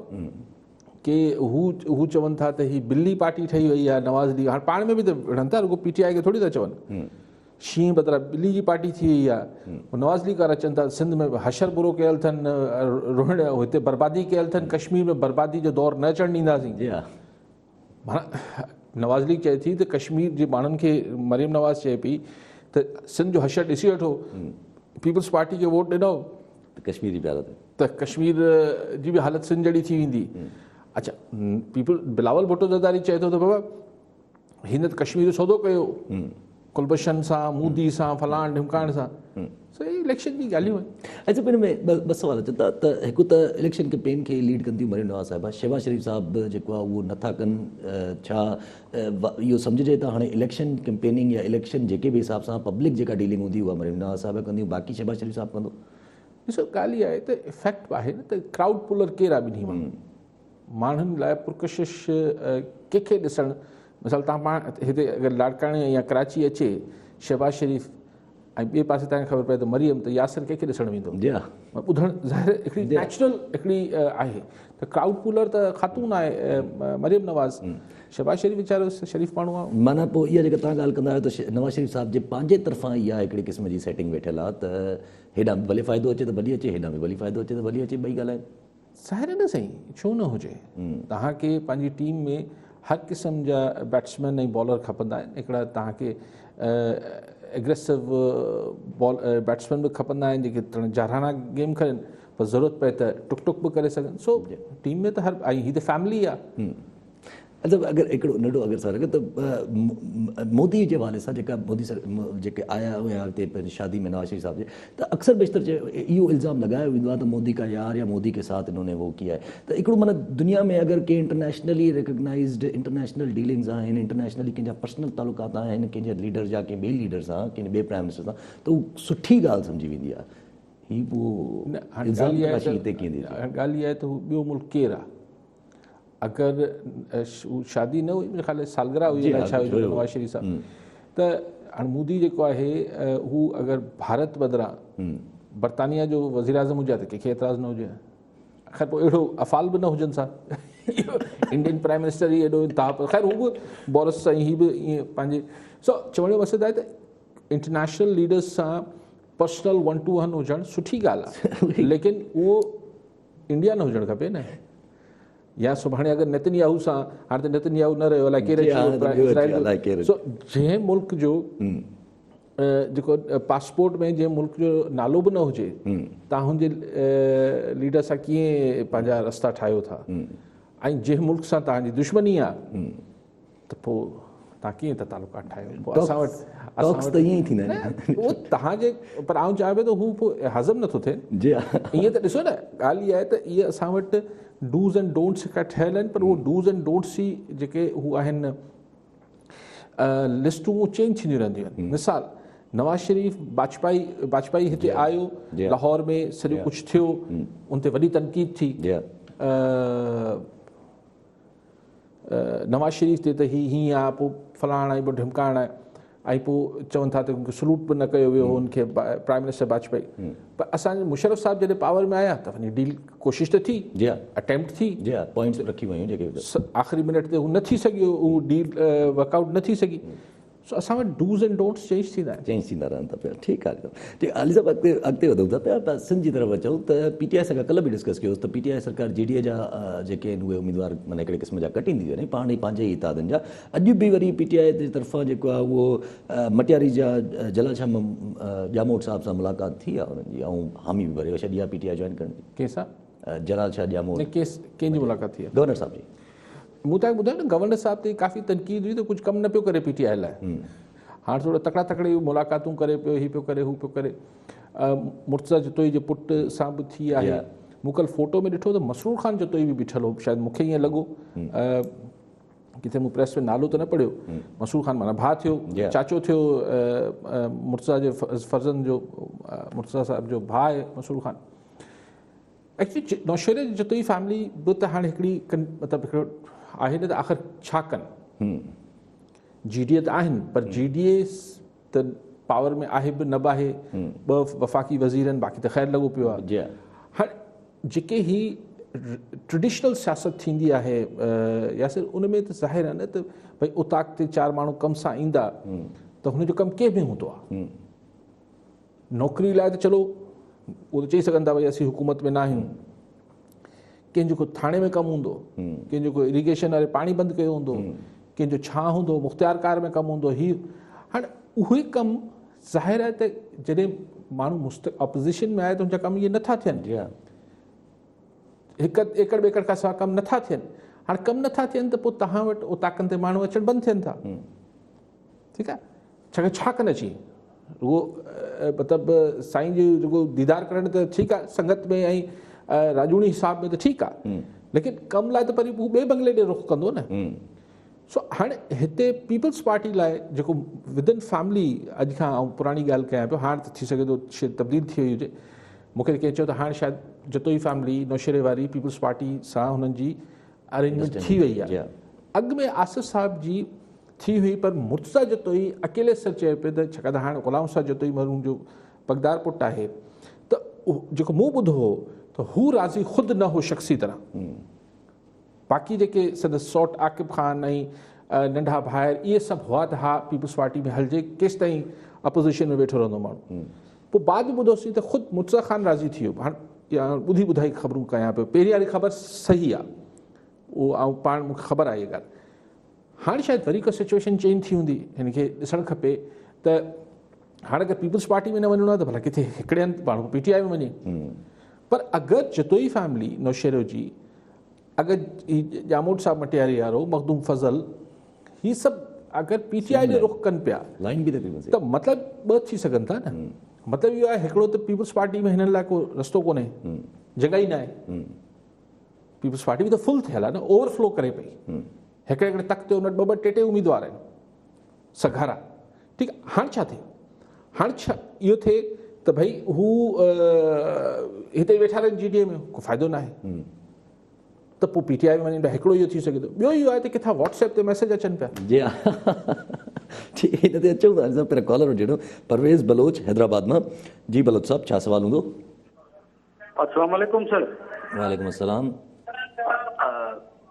कि हू चवनि था त ही बिल्ली पार्टी ठही वई आहे नवाज़ लीग, हाणे पाण में बि त विढ़नि था, रुगो PTI खे थोरी था चवनि, शींहं बदिरां बिल्ली जी पार्टी थी वई आहे। नवाज़ लीग वारा चवनि था सिंध में हशर बुरो कयल अथनि, रोहण हिते बर्बादी कयल अथनि, कश्मीर में बर्बादी जो दौर न अचणु ॾींदासीं। माना नवाज़ लीग चए थी त कश्मीर जे माण्हुनि खे, मरियम नवाज़ चए पई त सिंध जो हशर ॾिसी वठो, पीपुल्स पार्टी खे वोट ॾिनो त कश्मीर जी बि हालत सिंध जहिड़ी थी वेंदी। अच्छा, बिलावल भुट्टो ज़रदारी चए थो त बाबा हिन त कश्मीर जो सौदो कयो कुलभूषण सां, मोदी सां, फलाण ढिमकाण सां, सही इलेक्शन जी ॻाल्हियूं आहिनि। अच्छा, पिन में ॿ सवाल अचनि था त हिकु त इलेक्शन कैंपेन खे लीड कंदियूं मरियम नवाज़ साहिबा, शहबाज़ शरीफ़ साहिबु जेको आहे उहो नथा कनि, छा इहो सम्झिजे त हाणे इलेक्शन कैंपेनिंग या इलेक्शन जेके बि हिसाब सां पब्लिक जेका डीलिंग हूंदी उहा मरियम नवाज़ साहिबु कंदियूं, बाक़ी शहबाज़ शरीफ़ साहिबु कंदो? ॾिसो, ॻाल्हि इहा आहे त इफेक्ट आहे न त क्राउड पुलर केरु आहे ॿिन्ही माण्हुनि लाइ पुरकशिश कंहिंखे ॾिसणु, मिसाल तव्हां पाण हिते अगरि लाड़काणे या कराची अचे शहबाज़ शरीफ़ ऐं ॿिए पासे तव्हांखे ख़बर पए त मरियम, त यासिर कंहिंखे ॾिसणु वेंदो? ॿुधणु ज़ाहिर हिकिड़ी नेचुरल हिकिड़ी आहे त क्राउड पुलर त ख़ातून आहे मरियम नवाज़, शहबाज़ शरीफ़ वीचारो शरीफ़ माण्हू आहे। माना पोइ इहा जेका तव्हां ॻाल्हि कंदा आहियो त नवाज़ शरीफ़ साहिब जे पंहिंजे तरफ़ां इहा हिकिड़ी क़िस्म जी सेटिंग वेठियल आहे त हेॾां बि भले फ़ाइदो अचे त भली अचे, हेॾां बि भली फ़ाइदो अचे त भली अचे, ॿई ॻाल्हाइनि। ज़ाहिर न साईं, छो न हुजे, तव्हांखे पंहिंजी टीम में हर क़िस्म जा बैट्समैन ऐं बॉलर खपंदा आहिनि, हिकिड़ा तव्हांखे एग्रेसिव बैट्समैन बि खपंदा आहिनि जेके जाराना गेम करनि, पर ज़रूरत पए त टुक टुक बि करे सघनि। सो टीम में त हर ऐं हीअ त फैमिली आहे। अच्छा, अगरि हिकिड़ो नंढो अगरि सर त मोदी जे हवाले सां जेका मोदी सर जेके आया हुया हिते पंहिंजी शादी में नवाज़ शरीफ़ साहिब जे, त अक्सर बेशतर इहो इल्ज़ाम लॻायो वेंदो आहे त मोदी का यार या मोदी के साथ इन्होंने वो किया है। त हिकिड़ो माना दुनिया में अगरि के इंटरनेशनली रिकग्नाइज़्ड इंटरनेशनल डीलिंग्स आहिनि, इंटरनेशनली कंहिंजा पर्सनल तालुकात आहिनि कंहिंजे लीडर जा, कंहिं ॿिए लीडर सां, कंहिं ॿिए प्राइम मिनिस्टर सां, त उहा सुठी ॻाल्हि सम्झी वेंदी आहे। हीअ पोइ ॻाल्हि इहा आहे त हू ॿियो मुल्क केरु आहे? अगरि शादी न हुई, मुंहिंजे ख़्याल सालगिरह हुई छा हुई नवाज़ शरीफ़ साहिब, त हाणे मोदी जेको आहे हू अगरि भारत बदिरां बरतानिया जो वज़ीर आज़म हुजे त कंहिंखे एतिराज़ु न हुजे। ख़ैर पोइ अहिड़ो अफ़ाल बि न हुजनि सा, इंडियन प्राइम मिनिस्टर ई एॾो इंतिहा पर ख़ैर हू बि बोरिस सां ही बि ईअं पंहिंजे चवण जो मक़सदु आहे त इंटरनेशनल लीडर्स सां पर्सनल 1-to-1 हुजणु सुठी ॻाल्हि आहे, लेकिन उहो इंडिया न हुजणु खपे न। या सुभाणे अगरि नेतन्याहू सां, हाणे त नेतन्याहू न रहियो, अलाए केरु सो जंहिं मुल्क जो जेको पासपोर्ट में जंहिं मुल्क जो नालो बि न हुजे, तव्हां हुनजे लीडर सां कीअं पंहिंजा रस्ता ठाहियो था, ऐं जंहिं मुल्क सां तव्हांजी दुश्मनी आहे त पोइ तव्हां कीअं त तालुकात ठाहियो। पोइ असां वटि ईअं ई थींदा आहिनि उहो तव्हांजे, पर आउं चाहियां पियो त हू पोइ हज़म नथो थिए। ईअं त ॾिसो न, ॻाल्हि इहा आहे त इहे असां वटि डूज़ एंड डोंट्स हिकु ठहियल आहिनि, पर उहो डूज़ एंड डोंट्स ई जेके हू आहिनि लिस्टूं उहो चेंज थींदियूं रहंदियूं आहिनि। मिसाल नवाज़ शरीफ़ वाजपेयी हिते आयो, लाहौर में सॼो कुझु थियो, उन ते वॾी तनक़ीद थी, नवाज़ शरीफ़ ते त हीअं आहे, पोइ फलाणा आहे, पोइ ढिमकाइणा आहे, ऐं पोइ चवनि था त उनखे सलूट बि न कयो वियो हुनखे प्राइम मिनिस्टर वाजपेयी। पर असांजे मुशर्रफ साहिब जॾहिं पावर में आया त वञी डील कोशिशि त थी, अटैम्प्ट थी, पॉइंट्स रखी वयूं जेके आख़िरी मिनट ते हू न थी सघियो, उहो डील वर्कआउट न थी सघी। सो असां वटि डूज़ एंड डोंट्स चेंज थींदा रहनि था पिया। ठीकु आहे, ठीकु आली साहिबु अॻिते वधूं था पिया। सिंध जी तरफ़ अचूं त PTI सां कल्ह बि डिस्कस कयोसीं त PTI सरकार JDA जा जेके आहिनि उहे उमेदवार माना हिकिड़े क़िस्म जा कटींदी वञे पाण ई पंहिंजे ई इतादनि जा। अॼु बि वरी PTI जे तरफ़ां जेको आहे उहो मटियारी जा जलाछम ॼामोट साहिब सां मुलाक़ात थी आहे हुननि जी, ऐं हामी बि भरे छॾी आहे PTI जॉइन करण जी। कंहिंसां? जलाछा ॼामोट कंहिंजी मुलाक़ात थी आहे? गवर्नर साहिब जी। मूं तव्हांखे ॿुधायो न, गवर्नर साहिब ते काफ़ी तनक़ीद हुई त कुझु कमु न पियो करे PTI लाइ। हाणे थोरो तकड़ी मुलाक़ातूं करे पियो, हीउ पियो करे, हू पियो करे। मुर्तज़ा जतोई जे पुट सां बि थी आहे। मूं कल्ह फोटो में ॾिठो त मसरूर ख़ान जतोई बि बीठल हो, शायदि मूंखे ईअं लॻो, किथे मूं प्रेस में नालो त न पढ़ियो। मसरूर ख़ान माना भाउ थियो, चाचो थियो मुर्तज़ा जे फर्ज़न जो, मुर्तज़ा साहिब जो भाउ आहे मसरूर ख़ान। एक्चुअली नौशेरे जतोई फैमिली बि त हाणे हिकिड़ी मतिलबु हिकिड़ो आहे न त आख़िर छा कनि। GDA त आहिनि, पर GDA त पावर में आहे बि न बि आहे, ॿ वफ़ाक़ी वज़ीर आहिनि, बाक़ी त ख़ैर लॻो पियो आहे। हाणे जेके ही ट्रेडिशनल सियासत थींदी आहे यासिर, उन में त ज़ाहिर आहे न त भई उताक ते 4 माण्हू कम सां ईंदा त हुनजो कमु कंहिं में हूंदो आहे। नौकिरी लाइ त चलो उहो त चई सघनि था भई असीं हुकूमत में न आहियूं। कंहिंजो को थाणे में कमु हूंदो, कंहिंजो को इरिगेशन वारे पाणी बंदि कयो हूंदो, कंहिंजो छा हूंदो, मुख़्तियारकार में कमु हूंदो। हीउ हाणे उहे कमु ज़ाहिर आहे त जॾहिं माण्हू ऑपोज़िशन में आहे त हुनजा कमु इहे नथा थियनि, हिकु एकड़ ॿेकड़ खां सवाइ कमु नथा थियनि। हाणे कमु नथा थियनि त पोइ तव्हां वटि उताकनि ते माण्हू अचणु बंदि थियनि था। ठीकु आहे, छाकाणि छा कनि अची उहो मतिलबु साईं जो जेको दीदार करणु त ठीकु आहे, संगत में ऐं राजूणी हिसाब में त ठीकु आहे, लेकिन कमु लाइ त वरी हू ॿिए बंगले ॾे रुख़ कंदो न। सो हाणे हिते पीपल्स पार्टी लाइ जेको विदिन फैमिली, अॼु खां आउं पुराणी ॻाल्हि कयां पियो, हाणे त थी सघे थो तब्दील थी वई हुजे। मूंखे कंहिं चयो त हाणे शायदि जतोई फैमिली नौशेरे वारी पीपल्स पार्टी सां हुननि जी अरेंजमेंट थी वई आहे। अॻु में आसिफ साहिब जी थी हुई, पर मुर्तज़ा जतोई अकेले सर चए पियो त छाकाणि त हाणे ग़ुलाम साहिब जतोई मरहूम जो पगदार पुटु आहे, त जेको मूं ॿुधो हो त हू राज़ी ख़ुदि न हो शख़्सी तरह। बाक़ी जेके संदसि सौट आकिब ख़ान ऐं नंढा भाइर इहे सभु हुआ त हा पीपल्स पार्टी में हलिजे, केसि ताईं अपोज़िशन में वेठो रहंदो माण्हू। पोइ बाद में ॿुधोसीं त ख़ुदि मुर्तज़ा ख़ान राज़ी थी वियो। हाणे ॿुधी ॿुधाई ख़बरूं कयां पियो, पहिरीं वारी ख़बर सही आहे, उहो ऐं पाण मूंखे ख़बर आहे इहा ॻाल्हि। हाणे शायदि वरी को सिचुएशन चेंज थी हूंदी, हिन खे ॾिसणु खपे त हाणे अगरि पीपल्स पार्टी में न वञिणो आहे त भला किथे हिकिड़े हंधि माण्हू PTI में वञे। पर अगरि जतोई फैमिली नौशेरो जी, अगरि ॼामोट साहिब मटियारी वारो, मखदूम फज़ल, ही सभु अगरि PTI ॾे रुख़ कनि पिया लाइन बि त मतिलबु ॿ थी सघनि था न। मतिलबु इहो आहे हिकिड़ो त पीपल्स पार्टी में हिननि लाइ को रस्तो कोन्हे, जॻह ई न आहे। पीपल्स पार्टी बि त फुल थियल आहे न, ओवरफ्लो करे पई। हिकिड़े हिकिड़े तख़्ते हुन वटि 2-2 टे उमेदवार आहिनि सघारा। ठीकु आहे, हाणे छा थिए? हाणे छा इहो थिए त भई हू हिते वेठा रहनि GDA में, को फ़ाइदो न आहे, त पोइ PTI में वञनि पिया। हिकिड़ो इहो थी सघे थो। ॿियो इहो आहे त किथां WhatsApp ते मैसेज अचनि पिया। जी हा, हिन ते अचूं था। पहिरियों कॉलर वठो, परवेज़ बलोच हैदराबाद मां। जी बलोच साहब, छा सवाल हूंदो? अस्सलाम वालेकुम सर। वालेकुम अस्सलाम।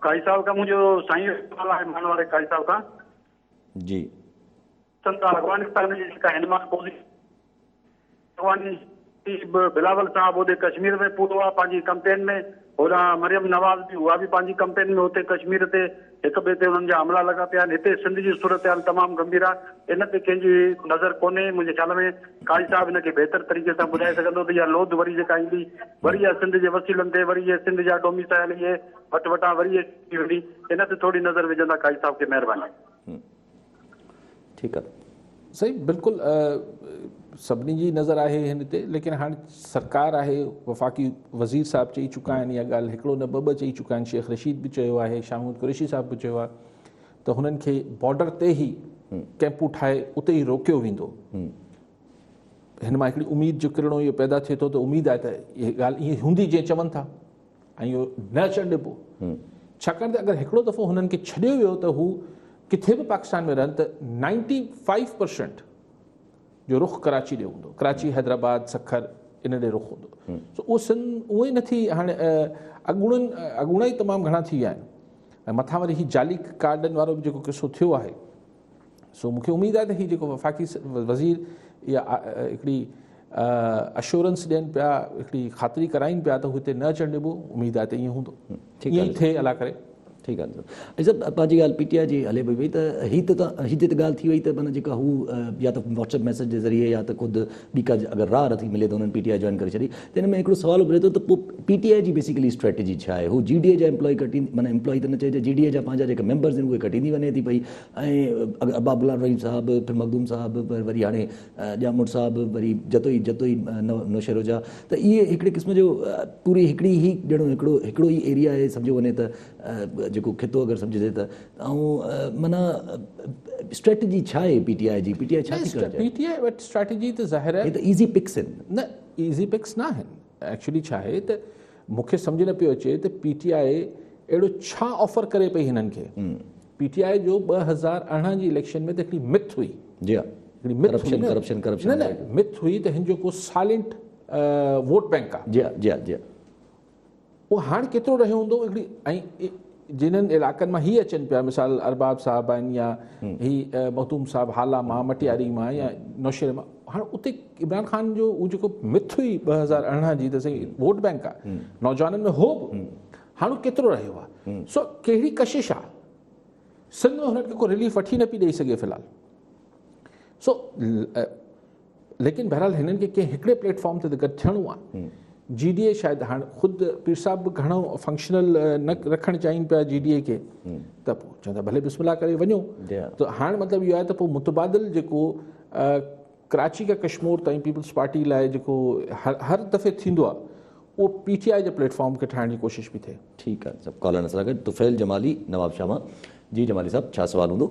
काई साहब का मुझे साईं सवाल है मान वाले काई साहब का जी अफगानिस्तान जी जेका हिनमा बिलावल साहब होते कश्मीर में पूरो आहे पंहिंजी कंपेन में होॾां मरियम नवाज़ बि उहा बि पंहिंजी कंपेन में हुते कश्मीर ते हिक ॿिए ते उन्हनि जा हमला लॻा पिया आहिनि हिते सिंध जी सूरत हाल तमामु गंभीर आहे इन ते कंहिंजी नज़र कोन्हे मुंहिंजे ख्याल में काई साहब हिन खे बहितर तरीक़े सां ॿुधाए सघंदो त इहा लोध वरी जेका ईंदी वरी इहा सिंध जे वसीलनि ते वरी इहे सिंध जा डोमिसाइल इहे वटि वरी थी वेंदी इन ते थोरी नज़र विझंदा काई साहब खे महिरबानी ठीकु आहे सही बिल्कुलु सभिनी जी नज़र आहे हिन ते लेकिन हाणे सरकार आहे वफ़ाक़ी वज़ीर साहब चई चुका आहिनि इहा ॻाल्हि हिकिड़ो न ॿ चई चुका आहिनि शेख रशीद बि चयो आहे शाह महमूद कुरैशी साहब बि चयो आहे त हुननि खे बॉर्डर ते ई कैंपूं ठाहे उते ई रोकियो वेंदो हिन मां हिकिड़ी उमेद जो किरणो इहो पैदा थिए थो त उमेद आहे त इहा ॻाल्हि ईअं हूंदी जीअं चवनि था ऐं इहो न अचणु ॾिबो छाकाणि त अगरि हिकिड़ो दफ़ो हुननि खे छॾियो वियो त हू किथे बि पाकिस्तान में रहनि त 95% जो रुख कराची ॾे हूंदो कराची हैदराबाद सखर इन ॾे रुख हूंदो सो उहो उहो ई नथी हाणे अॻूणा ई तमामु घणा थी विया आहिनि ऐं मथां वरी हीउ जाली कार्डनि वारो बि जेको किसो थियो आहे सो मूंखे उमेदु आहे त हीउ जेको वफ़ाक़ी वज़ीर इहा हिकिड़ी अश्योरेंस ॾियनि पिया हिकिड़ी ख़ातिरी कराइनि पिया त हिते न अचणु ॾिबो उमेदु आहे त ईअं हूंदो ईअं ई थिए अला करे ठीकु आहे सर पंहिंजी ॻाल्हि पीटीआई जी हले पई वई त हीअ त ॻाल्हि थी वई त माना जेका हू या त व्हाट्सएप मैसेज जे ज़रिए या त ख़ुदि ॿी का अगरि राह रथी मिले त हुननि पीटीआई जॉइन करे छॾी त हिन में हिकिड़ो सुवाल उभिरे थो त पोइ पीटीआई जी बेसिकली स्ट्रेटेजी छा आहे हू जीडीए जा एम्प्लॉय माना एम्प्लॉय त न चइजे जीडीए जा पंहिंजा जेके मेंबर्स आहिनि उहे घटींदी वञे थी पई ऐं अब्बाब गुलाम रहीम साहब फिर मखदूम साहब वरी हाणे ॼामुर साहब वरी जतोई नौशेरो जा त इहे हिकिड़े क़िस्म जो पूरी हिकिड़ी ई ॼणो हिकिड़ो ई एरिया आहे सम्झो वञे त जेको खितो अगरि सम्झिजे त ऐं माना स्ट्रेटजी छा आहे पीटीआई जी पीटीआई छा थी करे पीटीआई वटि स्ट्रेटजी त ज़ाहिर आहे त ईज़ी पिक्स आहिनि न ईज़ी पिक्स न आहिनि एक्चुअली छा आहे त मूंखे सम्झ न पियो अचे त पीटीआई अहिड़ो छा ऑफर करे पई हिननि खे पीटीआई जो 2018 जी इलेक्शन में त हिकिड़ी मिथ हुई जी हा करप्शन न मिथ हुई त हिन जो को साइलेंट वोट बैंक आहे जी हा उहो हाणे केतिरो रहियो हूंदो हिकिड़ी ऐं जिन्हनि इलाइक़नि मां हीअ अचनि पिया मिसाल अरबाब साहब आहिनि या ही मखदूम साहब हाला मां मटियारी मां या नौशेरे मां हाणे उते इमरान ख़ान जो उहो जेको मिथ हुई 2018 जी त सही वोट बैंक आहे नौजवाननि में हो बि हाणे केतिरो रहियो आहे सो कहिड़ी कशिश आहे सिंध में हुननि खे को रिलीफ वठी न पई ॾेई सघे फ़िलहाल सो लेकिन बहरहाल हिननि खे कंहिं हिकिड़े प्लेटफॉर्म ते त गॾु थियणो आहे जीडीए शायदि हाणे ख़ुदि पीर साहब बि घणो फंक्शनल न रखणु चाहिनि पिया जीडीए खे त पोइ चवंदा भले बिस्मिल्लाह करे वञो त हाणे मतिलबु इहो आहे त पोइ मुतबादिल जेको कराची खां कश्मीर ताईं पीपल्स पार्टी लाइ जेको हर दफ़े थींदो आहे उहो पीटीआई जे प्लेटफॉर्म खे ठाहिण जी कोशिशि बि थिए ठीकु आहे सभु कॉलर सां गॾु तुफ़ैल जमाली नवाब शाह जी जमाली साहब छा सुवाल हूंदो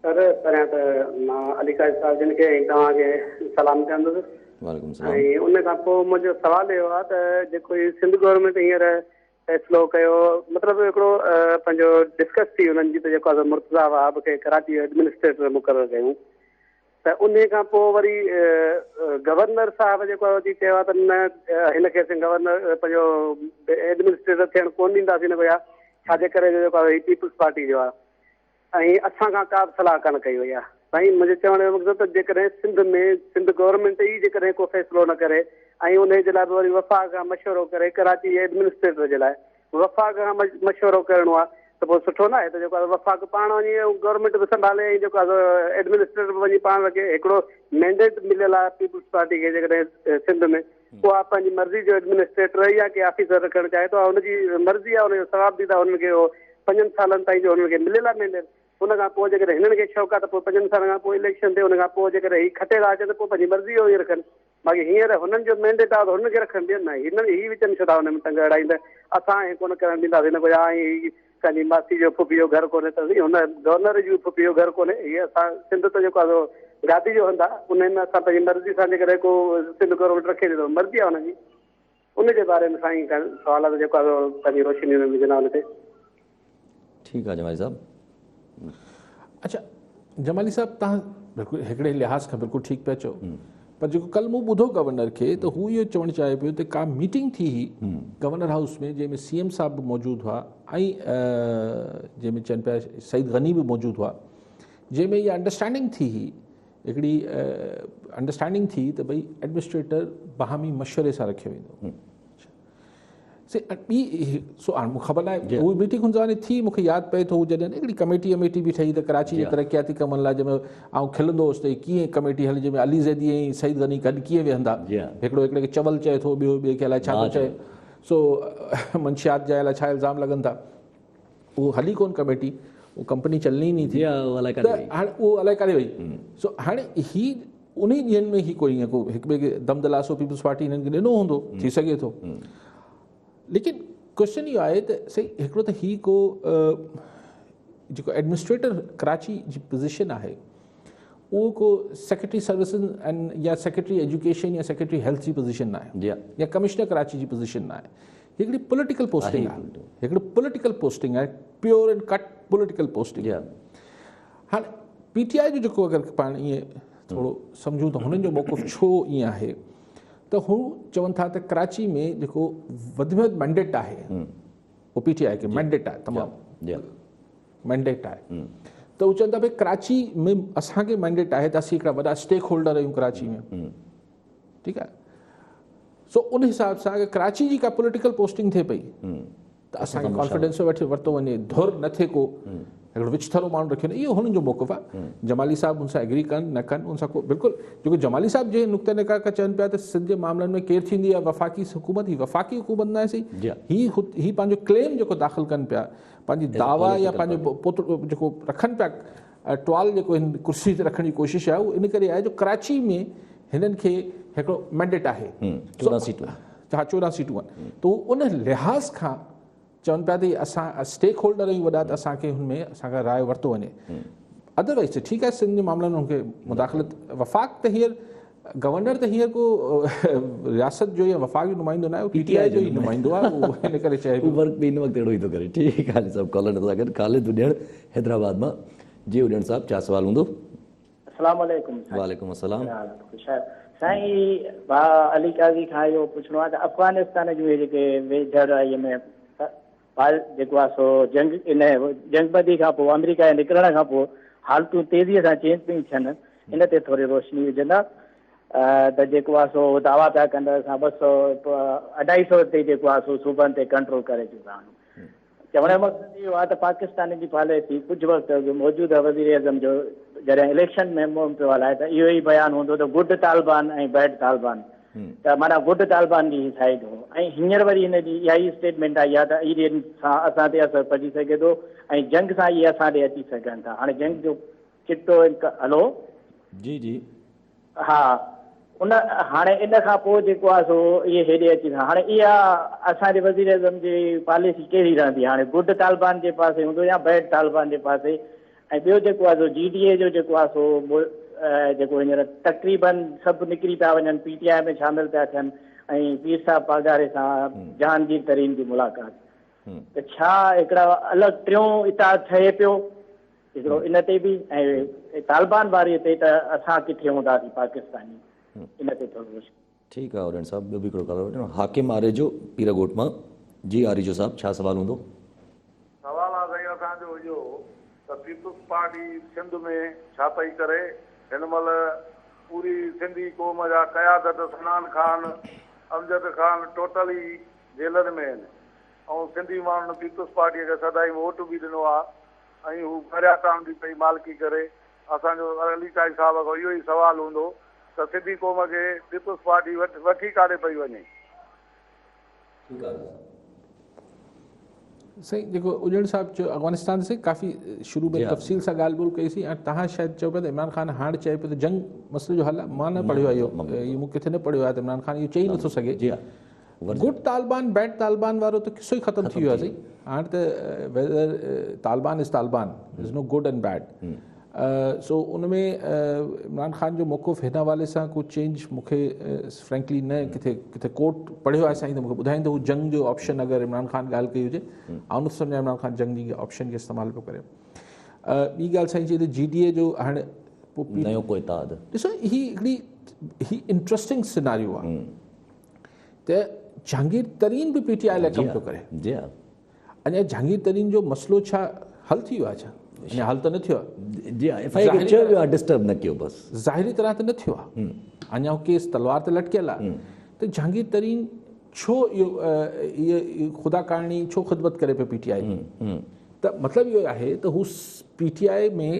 सर पहिरियां त मां अली काज़ी साहिब जिन खे तव्हांखे सलाम कंदुसि वालेकुम सलाम ऐं उन खां पोइ मुंहिंजो सुवालु इहो आहे त जेको हीउ सिंध गवर्नमेंट हींअर फ़ैसिलो कयो मतिलबु हिकिड़ो पंहिंजो डिस्कस थी हुननि जी त जेको आहे मुर्तज़ा वहाब खे कराची एडमिनिस्ट्रेटर मुक़ररु कयूं त उन खां पोइ वरी गवर्नर साहिब जेको आहे चयो आहे त न हिनखे असीं गवर्नर पंहिंजो एडमिनिस्ट्रेटर थियणु कोन ॾींदासीं न भैया छाजे करे जेको आहे पीपल्स पार्टी जो आहे ऐं असां खां का बि सलाह कान कई वई आहे साईं मुंहिंजे चवण जो मक़सदु त जेकॾहिं सिंध गवर्नमेंट ई जेकॾहिं को फ़ैसिलो न करे ऐं उनजे लाइ वरी वफ़ाक़ खां मशवरो करे कराची एडमिनिस्ट्रेटर जे लाइ वफ़ाक़ खां मशवरो करिणो आहे त पोइ सुठो न आहे त जेको आहे वफ़ाक़ पाण वञी गवर्नमेंट बि संभाले ऐं जेको आहे एडमिनिस्ट्रेटर बि वञी पाण रखे हिकिड़ो मैंडेट मिलियल आहे पीपल्स पार्टी खे जेकॾहिं सिंध में उहा पंहिंजी मर्ज़ी जो एडमिनिस्ट्रेटर या के ऑफिसर रखणु चाहे थो हुनजी मर्ज़ी आहे हुनजो सवाब बि था हुननि खे 5 सालनि ताईं जो हुननि खे मिलियल आहे मैंडेट हुन खां पोइ जेकॾहिं हिननि खे शौक़ु आहे त पोइ 5 सालनि खां पोइ इलेक्शन थिए हुन खां पोइ जेकॾहिं हीअ खटे था अचनि त पोइ पंहिंजी मर्ज़ी जो ई रखनि बाक़ी हींअर हुननि जो मैंडेट आहे त हुनखे रखणु ॾियनि न हिननि ही विच में छो था हुन में टंग अड़ाईंदा असां ऐं कोन करणु ॾींदासीं न भई पंहिंजी मासी जो फुफी जो घरु कोन्हे त हुन गवर्नर जी फुफी जो घरु कोन्हे हीअ असां सिंध त जेको आहे गादी जो हूंदा उनमें असां पंहिंजी मर्ज़ी सां जेकॾहिं को सिंध गवर्नमेंट रखे थी त मर्ज़ी आहे हुनजी उनजे बारे में साईं सवाल आहे जेको आहे पंहिंजी रोशनी में विझंदा हुन ते ठीकु आहे जमाली साहब अच्छा जमाली साहब तव्हां बिल्कुलु हिकिड़े लिहाज़ खां बिल्कुलु ठीकु पिया चओ पर जेको कल्ह मूं ॿुधो गवर्नर खे त हू इहो चवणु चाहे पियो त का मीटिंग थी हुई गवर्नर हाउस में जंहिंमें CM साहब बि मौजूदु हुआ ऐं जंहिंमें चवनि पिया सईद गनी बि मौजूदु हुआ, जंहिंमें इहा अंडरस्टैंडिंग थी हुई, हिकिड़ी अंडरस्टैंडिंग थी त भई एडमिनिस्ट्रेटर बाहमी मशवरे सां रखियो वेंदो। सो हाणे मूंखे ख़बर आहे उहा मीटिंग हुन ज़माने थी, मूंखे यादि पए थो जॾहिं हिकिड़ी कमेटी बि ठही त कराची जे तरक़ियाती कमनि लाइ, जंहिंमें आउं खिलंदो हुउसि त कीअं कमेटी हली, जंहिंमें अली ज़ैदी ऐं सईद गनी गॾु कीअं वेहंदा, हिकिड़े खे चवल चए थो, ॿिए खे अलाए छा थो चए, सो मंशियात जा अलाए छा इल्ज़ाम लॻनि था, उहो हली कोन कमेटी, उहा कंपनी चलनी ई थी, त हाणे उहो अलाए काॾे वई। सो हाणे ही उन ॾींहंनि में ई कोई ईअं को हिक ॿिए खे दम दिलासो पीपल्स पार्टी हिननि खे ॾिनो हूंदो, थी सघे थो। लेकिन क्वेश्चन इहो आहे त सही हिकिड़ो त ही को जेको एडमिनिस्ट्रेटर कराची जी पोज़ीशन आहे उहो को सेक्रेटरी सर्विसिस एंड या सेक्रेटरी एजुकेशन या सेक्रेटरी हेल्थ जी पोज़ीशन न आहे, या कमिश्नर कराची जी पोज़ीशन न आहे, हिकिड़ी पॉलिटिकल पोस्टिंग आहे, हिकिड़ी पॉलिटिकल पोस्टिंग आहे, pure and cut political posting. हाणे PTI जो जेको अगरि पाण ईअं थोरो सम्झूं त हुननि जो मौक़िफ़ छो ईअं आहे त हू चवनि था त कराची में जेको वधि में वधि मैंडेट आहे उहो PTI खे मैंडेट आहे, तमामु मैंडेट आहे, त हू चवनि था भई कराची में असांखे मैंडेट आहे त असीं हिकिड़ा वॾा स्टेक होल्डर आहियूं कराची में, ठीकु आहे। सो उन हिसाब सां अगरि कराची जी का पॉलिटिकल पोस्टिंग थिए पई त असांखे कॉन्फिडेंस वरितो वञे, धुर न थिए को, हिकिड़ो विचथरो माण्हू रखियो न, इहो हुननि जो मौक़िफ़ आहे। जमाली साहब हुन सां एग्री कनि न कनि, हुन सां को बिल्कुलु जेको जमाली साहब जे नुक़्ते निगाह खां चवनि पिया त सिंध जे मामलनि में केरु थींदी आहे वफ़ाक़ी हुकूमत, ही वफ़ाक़ी हुकूमत न आहे, सही ही पंहिंजो क्लेम जेको दाख़िल कनि पिया, पंहिंजी दावा या पंहिंजो पोतो जेको रखनि पिया टुवाल जेको हिन कुर्सी ते रखण जी कोशिशि आहे, उहो इन करे आहे जो कराची में हिननि खे हिकिड़ो मैंडेट आहे, 14 सीटूं आहिनि, त उन लिहाज़ खां चवनि पिया त असां स्टेक होल्डर आहियूं वॾा, त असांखे हुन में असांखां राय वरितो वञे। अदरवाइज़ त ठीकु आहे, सिंध जे मामलनि में हुनखे मुदाख़लत, वफ़ाक़ त हींअर गवर्नर त हींअर को रियासत जो या वफ़ाक़ जो नुमाइंदो न आहे, PTI जो ई नुमाइंदो आहे, उहो हिन करे चए वर्क बि हिन वक़्तु अहिड़ो ई थो करे। ठीकु आहे सभु कॉलर नथा गॾु, ख़ालिद उॾियण हैदराबाद मां। जी उॾियण साहिबु, छा सुवाल हूंदो? अस्सलाम वालेकुम। वालेकुम अस्सलाम। साईं भाउ अली काज़ी खां इहो पुछिणो आहे त अफ़गानिस्तान जूं जेके वेझर में जेको आहे सो जंगबंदी खां पोइ अमेरिका जे निकिरण खां पोइ हालतूं तेज़ीअ सां चेंज पियूं थियनि, इन ते थोरी रोशनी विझंदा त जेको आहे सो दावा पिया कनि असां 200-250 ते जेको आहे सो सूबनि ते कंट्रोल करे चुका आहियूं। चवण जो मक़सदु इहो आहे त पाकिस्तान जी पॉलिसी कुझु वक़्तु अॻु मौजूदा वज़ीर आज़म जो जॾहिं इलेक्शन में मुंहुं पियो हलाए त इहो ई बयानु हूंदो त गुड तालिबान ऐं बैड तालिबान, त माना गुड तालिबान जी साइड हो, ऐं हींअर वरी हिन जी इहा ई स्टेटमेंट आई आहे त ईरान सां असां ते असरु पइजी सघे थो ऐं जंग सां इहे असां ॾे अची सघनि था। हाणे जंग जो चिटो हलो जी हा, उन हाणे इन खां पोइ जेको आहे सो इहे हेॾे अची था। हाणे इहा असांजे वज़ीर आज़म जी पॉलिसी कहिड़ी रहंदी, हाणे गुड तालिबान जे पासे हूंदो या बैड तालिबान जे पासे? ऐं ॿियो जेको आहे सो GDA जो जेको आहे सो जेको हींअर तक़रीबन सभु निकिरी पिया वञनि, PTI में शामिलु पिया थियनि, ऐं पीर साहब पागारे सां जहांगीर तरीन जी मुलाक़ात, त छा हिकिड़ा अलॻि टियों इताद ठहे पियो हिकिड़ो इन ते बि, ऐं तालिबान वारीअ ते त असां किथे हूंदासीं पाकिस्तानी, इन ते थोरो? ठीकु आहे उॾियण साहिबु। ॿियो बि हिकिड़ो कॉलर वठो, हाकिम आरिजो पीरगोट मां। जी आरिजो साहिबु, छा सुवाल हूंदो? सवाल आहे साईं असांजो इहो त पीपुल्स पार्टी सिंध में छा पई करे, हिन महिल पूरी सिंधी क़ौम जा क़यादत सनान खान, अमजद खान टोटली जेलनि में आहिनि, ऐं सिंधी माण्हुनि पीपुल्स पार्टीअ खे सदाई वोट बि ॾिनो आहे, ऐं हू परियां ताण बि पई मालिकी करे। असांजो अली काई साहिब खां इहो ई सुवालु हूंदो त सिंधी क़ौम खे पीपुल्स पार्टी वठी काॾे पई वञे? सही जेको उॾियण साहिबु चयो अफ़गानिस्तान से काफ़ी शुरू में तफ़सील सां ॻाल्हि ॿोल कईसीं, ऐं तव्हां शायदि चओ पिया त इमरान ख़ान हाणे चए पियो त जंग मसइले जो हल आहे। मां न पढ़ियो आहे इहो मूं किथे न पढ़ियो आहे त इमरान ख़ान इहो चई नथो सघे। गुड तालिबान बैड तालिबान वारो त किसो ई ख़तमु थी वियो आहे। सही, हाणे त whether Taliban is Taliban, is no good and bad. So उनमें इमरान ख़ान जो मौक़िफ़ हिन हवाले सां को चेंज मूंखे फ्रेंकली न किथे कोट पढ़ियो आहे साईं, त मूंखे ॿुधाईंदो हू जंग जो ऑप्शन अगरि इमरान ख़ान ॻाल्हि कई हुजे, ऐं नथो सम्झां इमरान ख़ान जंग जी ऑप्शन खे इस्तेमालु पियो करे। ॿी ॻाल्हि साईं चई त GDA जो हाणे नयो कोई ताद, ॾिसो ही हिकिड़ी ही इंट्रस्टिंग सिनारियो आहे त जहांगीर तरीन बि PTI लाइ कमु थो करे। जी हा, अञा जहांगीर तरीन जो मसइलो छा हल थी वियो आहे छा? अञा हल त न थियो आहे, जी हा, FIA खे चयो वियो आहे डिस्टर्ब न कयो बसि। ज़ाहिरी तरह त न थियो आहे, अञा उहो केस तलवार ते लटकियल आहे। त जहांगीर तरीन छो इहो ख़ुदा करणी छो ख़िदमत करे पियो PTI जी? त मतिलबु इहो आहे त हू PTI में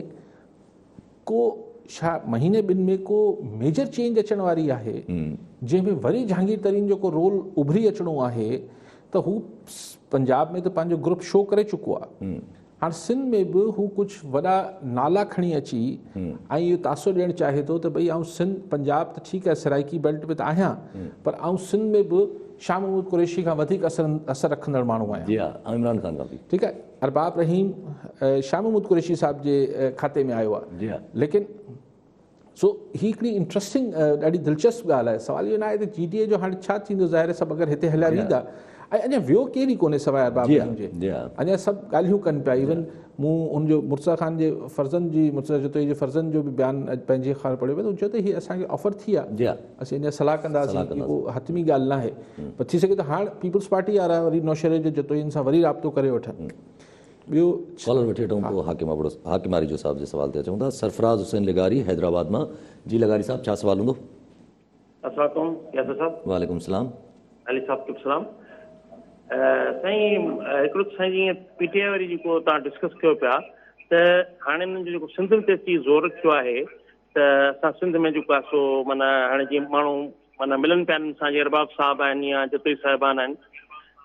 को छा महीने ॿिनि में को मेजर चेंज अचण वारी आहे जंहिंमें वरी जहांगीर तरीन जो को रोल उभरी अचिणो आहे त हू पंजाब में त पंहिंजो ग्रुप शो करे चुको आहे। हाणे सिंध में बि हू कुझु वॾा नाला खणी अची ऐं इहो तासो ॾियणु चाहे थो त भई आउं सिंध पंजाब त ठीकु आहे सराइकी बेल्ट में त आहियां, पर आउं सिंध में बि शाह महमूद कुरैशी खां वधीक असर रखंदड़ माण्हू आहियां। जी हा, इमरान ख़ान खां बि। ठीकु आहे, अरबाब रहीम शाह महमूद कुरैशी साहिब जे खाते में आयो आहे। जी हा, लेकिन सो ही हिकिड़ी इंट्रस्टिंग ॾाढी दिलचस्प ॻाल्हि आहे। सुवाल इहो न आहे त GTA जो हाणे छा थींदो, ज़ाहिर सभु अगरि हिते हलिया वेंदा, ऐं अञा वियो केरु ई कोन्हे सवाइ अरबाब रहीम जे, अञा सभु ॻाल्हियूं कनि पिया। इवन मूं हुनजो मुर्तज़ा ख़ान जे फर्ज़नि जी, मुर्तज़ा जतोई जे फर्ज़नि जो बि बयानु अॼु पंहिंजे ख़ार पढ़ियो पियो त चयो त हीअ असांखे ऑफर थी आहे, असीं अञा सलाह कंदासीं, उहो हतमी ॻाल्हि न आहे। पर थी सघे त हाणे पीपल्स पार्टी वारा वरी नौशहरे जे जतोईनि सां वरी राब्तो करे वठनि। ॿियो कॉलर वठी वठूं, पोइ हाकिमारी जो साहिब जे सवाल ते अचूं था। सरफराज़ हुसैन लगारी हैदराबाद मां। जी लगारी साहब, छा सवाल हूंदो? अस्सलाम यासर साहब। वालेकुम सलाम। अली साहब खे सलाम। साईं हिकिड़ो साईं जीअं PTI वारी जेको तव्हां डिस्कस कयो पिया त हाणे हिननि जो जेको सिंध ते अची ज़ोर रखियो आहे त असां सिंध में जेको आहे सो माना हाणे जीअं माण्हू माना मिलनि पिया आहिनि, असांजे अरबाब साहिब आहिनि या जतोई साहिबान आहिनि।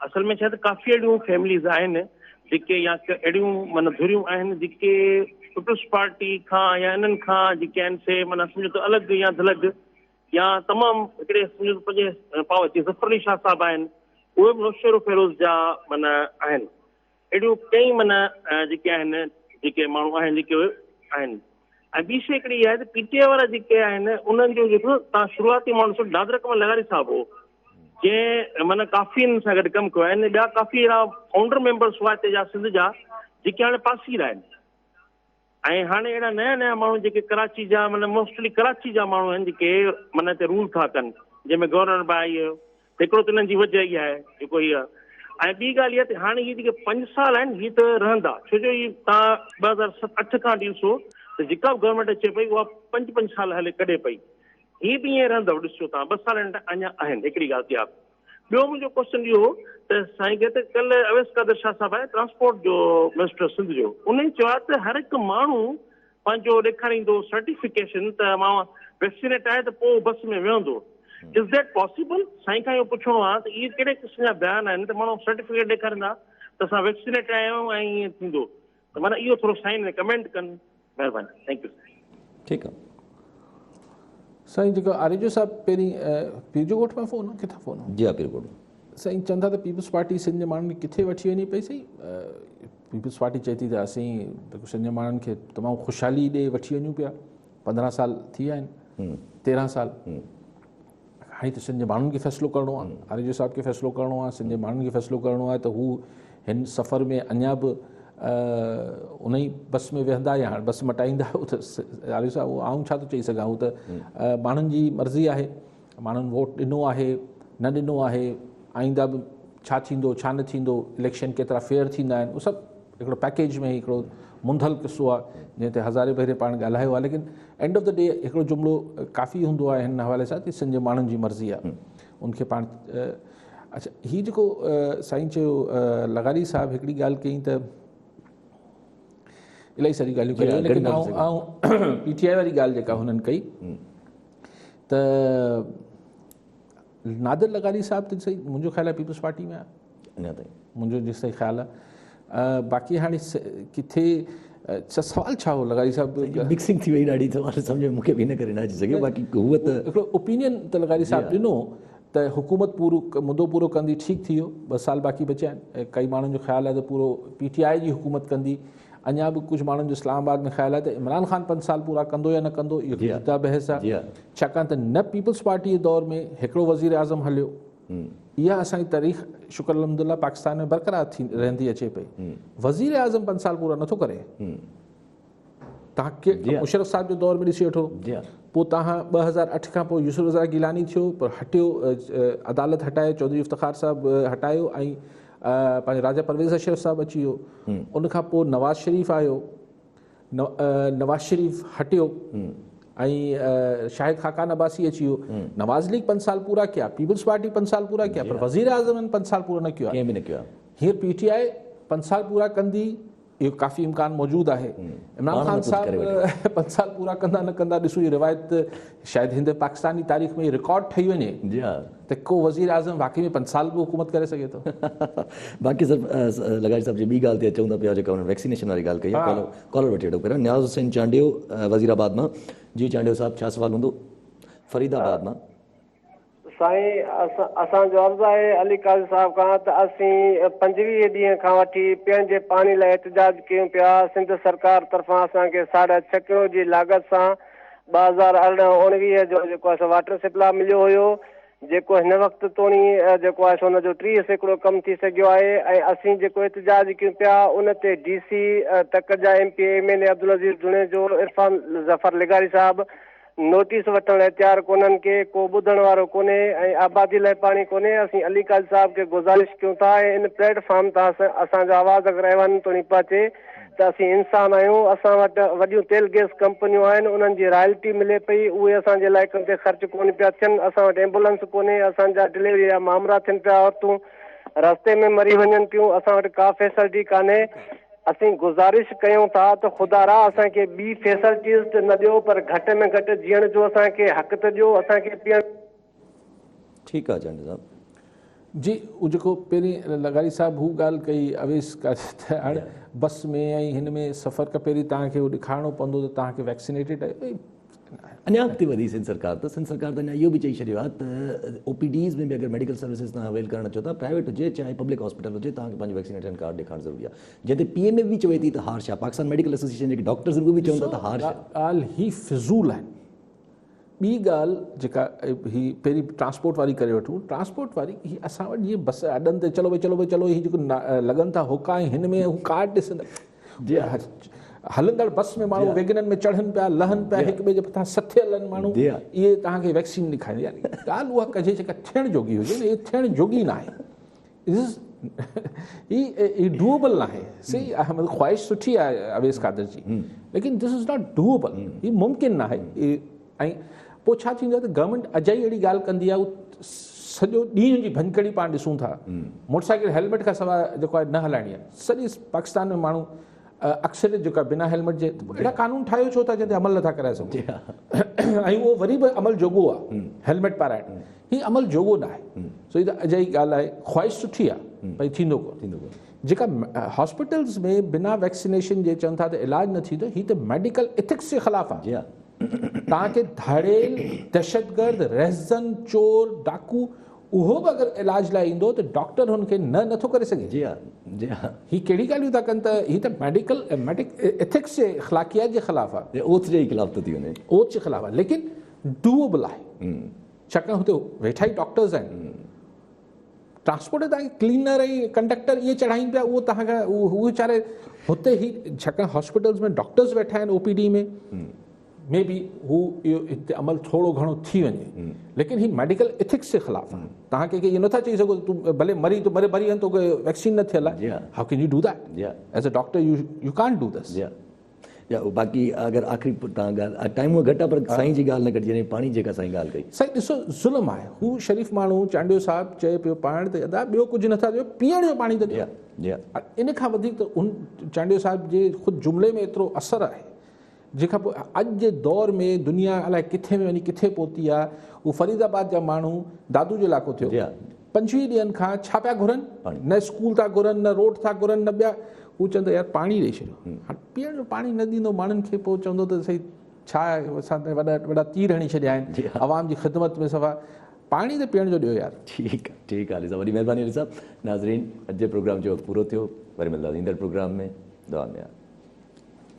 असल में छा त काफ़ी अहिड़ियूं फैमिलीज़ आहिनि जेके या अहिड़ियूं माना धुरियूं आहिनि जेके पीपल्स पार्टी खां या इन्हनि खां जेके आहिनि से माना सम्झो त अलॻि या धलॻ या तमामु हिकिड़े सम्झो पंहिंजे पाव अची ज़फ़र अली शाह साहिब आहिनि, उहे बि नौशेरो फेरोज़ जा माना आहिनि। अहिड़ियूं कई माना जेके आहिनि जेके माण्हू आहिनि जेके आहिनि। ऐं ॿी शइ हिकिड़ी आहे त PTI वारा जेके आहिनि उन्हनि जो जेको तव्हां शुरूआती माण्हू ॾिसो नादिर कमल लगारी साहिबु हो जंहिं माना काफ़ी हिन सां गॾु कमु कयो आहे। ॿिया काफ़ी अहिड़ा फाउंडर मेंबर्स हुआ हिते जा सिंध जा जेके हाणे पासीर आहिनि। ऐं हाणे अहिड़ा नया नया माण्हू जेके कराची जा माना मोस्टली कराची जा माण्हू आहिनि जेके माना हिते रूल था कनि, जंहिंमें गवर्नर बि आहे इहो हिकिड़ो त हिननि जी वजह इहा आहे जेको इहा। ऐं ॿी ॻाल्हि इहा त हाणे इहे जेके 5 साल आहिनि हीअ त रहंदा, छो जो इहे तव्हां 2008 खां ॾिसो त जेका बि गवर्नमेंट अचे पई उहा 5 साल हले कढे पई। हीअ बि ईअं रहंदव, ॾिसो तव्हां 2 साल अञा आहिनि। हिकिड़ी ॻाल्हि थी आहे। ॿियो मुंहिंजो क्वेश्चन इहो हो त साईं खे त कल्ह अवैस कादर शाह साहिबु आहे ट्रांसपोर्ट जो मिनिस्टर सिंध जो, उन चयो आहे त हर हिकु माण्हू पंहिंजो ॾेखारींदो सर्टिफिकेशन त मां वैक्सीनेट आहे त पोइ बस में वेहंदो। Is that possible? साईं खां इहो पुछणो आहे त इहे कहिड़े क़िस्म जा बयान आहिनि त माण्हू सर्टिफिकेट ॾेखारींदा त असां वैक्सीनेट आया आहियूं ऐं ईअं थींदो? त माना इहो थोरो साईं में कमेंट कनि, महिरबानी। Thank U. ठीकु आहे साईं। जेको आरिजो साहिबु पहिरीं पीरजोकोट में फ़ोन हो, किथां फ़ोन हो? जी हा, पीरकोट। साईं चवनि था त पीपल्स पार्टी सिंध जे माण्हुनि खे किथे वठी वञे पई? सही, पीपल्स पार्टी चए थी त असीं सिंध जे माण्हुनि खे तमामु ख़ुशहाली ॾे वठी वञूं पिया। 15 साल थी विया आहिनि, 13 साल। हाणे त सिंध जे माण्हुनि खे फ़ैसिलो करिणो आहे, आरिजो साहिब खे फ़ैसिलो करिणो आहे, सिंध जे माण्हुनि खे फ़ैसिलो करिणो आहे त हू हिन सफ़र में अञा बि उन ई बस में वेहंदा या हाणे बस मटाईंदा। उहो त आरिजो साहिब, उहो आऊं छा थो चई सघां, उहो त माण्हुनि जी मर्ज़ी आहे। माण्हुनि वोट ॾिनो आहे, न ॾिनो आहे, आईंदा बि छा थींदो छा न थींदो, इलेक्शन केतिरा फेयर थींदा आहिनि, उहो सभु हिकिड़ो पैकेज में हिकिड़ो मुंधल किसो आहे जंहिं ते हज़ारे भेरे पाण ॻाल्हायो आहे। लेकिन एंड ऑफ द डे हिकिड़ो जुमिलो काफ़ी हूंदो आहे हिन हवाले सां कि सिंध जे माण्हुनि जी मर्ज़ी आहे, उनखे पाण। अच्छा, हीअ जेको साईं चयो लगारी साहिबु हिकिड़ी ॻाल्हि कई त इलाही सारी ॻाल्हियूं कयूं, लेकिन ऐं PTI वारी ॻाल्हि जेका हुननि कई त नादिर लगारी साहिबु त सही मुंहिंजो ख़्यालु आहे पीपल्स पार्टी में आहे अञा ताईं, मुंहिंजो जेसि ताईं ख़्यालु आहे। बाक़ी हाणे किथे सवाल छा हो लगारी साहिबु? मिक्सिंग थी वई ॾाढी, त सम्झ में मूंखे बि हिन करे न अची सघियो। बाक़ी हूअ त हिकिड़ो ओपिनियन त लगारी साहिबु ॾिनो त हुकूमत मुदो पूरो कंदी, ठीकु थी वियो, 2 साल बाक़ी बचिया आहिनि। कई माण्हुनि जो ख़्यालु आहे त पूरो PTI जी हुकूमत कंदी। अञा बि कुझु माण्हुनि जो इस्लामाबाद में ख़्यालु आहे त इमरान ख़ान 5 साल पूरा कंदो या न कंदो, इहो जुदा बहस आहे। छाकाणि त न पीपल्स पार्टी जे दौर में हिकिड़ो वज़ीर आज़म हलियो, इहा असांजी तारीख़ शुक्र अलहमदुल्ला पाकिस्तान में बरक़रार थी रहंदी अचे पई। वज़ीर आज़म 5 साल पूरा नथो करे। तव्हां मुशर्रफ साहिब जो दौर में ॾिसी वठो, पोइ तव्हां 2008 खां पोइ यूसुफ रज़ा गिलानी थियो, पर हटियो, अदालत हटाए, चौधरी इफ्तिखार साहिबु हटायो, ऐं पंहिंजो राजा परवेज़ अशरफ साहिबु अची वियो। उनखां पोइ नवाज़ शरीफ़ आयो, नवाज़ शरीफ़ हटियो, ऐं शाहिद खाकान अब्बासी अची वियो। नवाज़ लीग 5 साल पूरा किया, पीपल्स पार्टी 5 साल पूरा किया, पर वज़ीर आज़म 5 साल पूरा न किया, कंहिं बि न कयो आहे। हींअर PTI 5 साल पूरा कंदी, इहो काफ़ी इम्कान मौजूदु आहे। इमरान ख़ान साहिबु 5 साल पूरा कंदा न कंदा, ॾिसो इहा रिवायत शायदि हिंद पाकिस्तानी तारीख़ में रिकॉर्ड ठही वञे त को वज़ीर आज़म वाक़ई में 5 साल बि हुकूमत करे सघे थो। बाक़ी सर लगाड़ी साहब जी ॿी ॻाल्हि ते अचूं था पिया, जेका हुननि वैक्सीनेशन वारी ॻाल्हि कई आहे, कॉलर वठी वठो पहिरियों। न्याज़ हुसैन चांडियो वज़ीराबाद मां। जी चांडियो साहब, छा सवाल हूंदो? फरीदाबाद मां। साईं, असांजो अर्ज़ु आहे अली काज़ी साहिब खां त असीं 25 ॾींहं खां वठी पीअण जे पाणी लाइ एहतिजाज कयूं पिया। सिंध सरकार तरफ़ां असांखे 6.5 करोड़ जी लागत सां 2018-19 जो जेको आहे वाटर सप्लाई मिलियो हुयो, जेको हिन वक़्तु ताईं जेको आहे हुनजो 30% कमु थी सघियो आहे। ऐं असीं जेको एहतिजाज कयूं पिया उन ते DC तक जा MP MLA अब्दुल अज़ीज़ जुनेजो, इरफान ज़फ़र लिगारी साहिबु नोटिस वठण लाइ तयारु कोन्हनि के, को ॿुधण वारो कोन्हे, ऐं आबादी लाइ पाणी कोन्हे। असीं अली काज़ी साहिब खे गुज़ारिश कयूं था, ऐं इन प्लेटफॉर्म तां असांजो आवाज़ अगरि अहिवान ताईं पहुचे त असीं इंसान आहियूं, असां वटि वॾियूं तेल गैस कंपनियूं आहिनि, उन्हनि जी रॉयल्टी मिले पई, उहे असांजे इलाइक़नि ते ख़र्च कोन पिया थियनि। असां वटि एम्बुलेंस कोन्हे, असांजा डिलीवरी जा मामला थियनि पिया, औरतूं रस्ते में मरी वञनि पियूं, असां वटि का फैसिलिटी कान्हे। असीं गुज़ारिश कयूं था त ख़ुदा रा असांखे ॿी फैसिलिटीज़ त न ॾियो, पर घटि में घटि जीअण जो असांखे हक़ त ॾियो, असांखे पीअण। ठीकु आहे चांडियो साहब जी। उहो जेको पहिरीं लगाड़ी साहिबु हू ॻाल्हि कई अवेस त हाणे बस में ऐं हिन में सफ़र खां पहिरीं तव्हांखे उहो ॾेखारिणो पवंदो त तव्हांखे वैक्सीनेटेड आहे। अञा अॻिते वधी सिंध सरकार त अञा इहो बि चई छॾियो आहे त OPDs में बि अगरि मेडिकल सर्विसिस तव्हां अवेल करणु अचो था, प्राइवेट हुजे चाहे पब्लिक हॉस्पिटल हुजे, तव्हांखे पंहिंजो वैक्सीनेशन कार्ड ॾेखारणु ज़रूरी आहे। जंहिं ते PMA बि चवे थी त हार छा, पाकिस्तान मेडिकल एसोसिएशन जेके डॉक्टर्स उहे बि चवनि था त हार छा। ॻाल्हि ही फिज़ूल आहिनि। ॿी ॻाल्हि जेका ही पहिरीं ट्रांसपोर्ट वारी करे वठूं, ट्रांसपोर्ट वारी ही असां वटि जीअं बस अॾनि ते चलो भई ही जेको लॻनि था हुका, हिन में हू कार्ड ॾिसंदा जी, हलंदड़ बस में माण्हू वेगननि में चढ़नि पिया, लहनि पिया, हिक ॿिए जे मथां सथे हलनि माण्हू, इहे तव्हांखे वैक्सीन ॾेखारींदी। यानी ॻाल्हि उहा कजे जेका थियण जोगी हुजे न, इहे थियण जोगी न आहे, ही डूएबल न आहे। सही आहे, मतिलबु ख़्वाहिश सुठी आहे अवेस कादर जी, लेकिन दिस इज़ नॉट डूएबल, ही मुमकिन न आहे। ऐं पोइ छा थींदो आहे त गवर्नमेंट अजाई अहिड़ी ॻाल्हि कंदी आहे, उहो सॼो ॾींहं जी भंजकड़ी पाण ॾिसूं था, मोटरसाइकिल हेलमेट खां सवाइ जेको आहे न हलाइणी आहे। सॼी पाकिस्तान में माण्हू अक्सर जेका बिना हेलमेट जे अहिड़ा कानून ठाहियो छो था जंहिं ते अमल नथा कराए सघूं, ऐं उहो वरी बि अमल जोॻो आहे हेलमेट पाराइण, हीउ अमल जोॻो न आहे। सो हीअ त अजाई ॻाल्हि आहे, ख़्वाहिश सुठी आहे भई थींदो कोन। जेका हॉस्पिटल्स में बिना वैक्सीनेशन जे चवनि था त इलाजु न थींदो, हीअ त मेडिकल एथिक्स जे ख़िलाफ़ु आहे। तव्हांखे धाड़ेल, दहशतगर्द, रहज़न, चोर, डाकू उहो बि अगरि इलाज लाइ ईंदो त डॉक्टर हुनखे नथो करे सघे। जी हा, जी हा, हीअ कहिड़ी ॻाल्हियूं था कनि त हीअ त मेडिकल एथिक्स जे अख़लाक़ियात जे ख़िलाफ़ु आहे, ओथ जे ख़िलाफ़ु थी वञे, ओथ जे ख़िलाफ़ु आहे, लेकिन डूएबल आहे। छाकाणि हुते वेठा ई डॉक्टर्स आहिनि, ट्रांसपोर्ट तव्हांखे क्लीनर ऐं कंडक्टर इहे चढ़ाइनि पिया, उहो तव्हांखां उहे वीचारे हुते ई, छाकाणि हॉस्पिटल्स में डॉक्टर्स वेठा आहिनि OPD में, मे बी हू इहो हिते अमल थोरो घणो थी वञे, लेकिन ही मेडिकल एथिक्स जे ख़िलाफ़ु आहे। तव्हां कंहिंखे इहो नथा चई सघो तूं भले मरी वञे, तोखे वैक्सीन न थियल आहे, how can you do that as a doctor, you can't do this. बाक़ी अगरि आख़िरी तव्हां ॻाल्हि टाइम घटि आहे, पर साईं जी ॻाल्हि न कटिजे, पाणी जेका साईं ॻाल्हि कई, साईं ॾिसो ज़ुल्म आहे। हू शरीफ़ माण्हू चांडियो साहिबु चए पियो पाइण ते अदा, ॿियो कुझु नथा ॾियो, पीअण जो पाणी त ॾियो। इन खां वधीक त उन चांडियो साहिब जे ख़ुदि जुमिले में एतिरो असरु आहे, जंहिंखां पोइ अॼु जे दौर में दुनिया अलाए किथे में वञी किथे पहुती आहे। उहो फरीदाबाद जा माण्हू, दादू जो इलाइक़ो थियो, 25 ॾींहंनि खां छा पिया घुरनि, न स्कूल था घुरनि, न रोड था घुरनि, न ॿिया, हू चवंदो यार पाणी ॾेई छॾियो। हाणे पीअण जो पाणी न ॾींदो माण्हुनि खे, पोइ चवंदो त सही छा आहे, असां वॾा तीर हणी छॾिया आहिनि आवाम जी ख़िदमत में, सफ़ा पाणी त पीअण जो ॾियो यार। ठीकु आहे, ठीकु आहे अली साहब, वॾी महिरबानी अली साहब। नाज़रीन, अॼु जे प्रोग्राम जो वक़्तु पूरो थियो, वरी मिलंदासीं ईंदड़ प्रोग्राम में, दुआ में।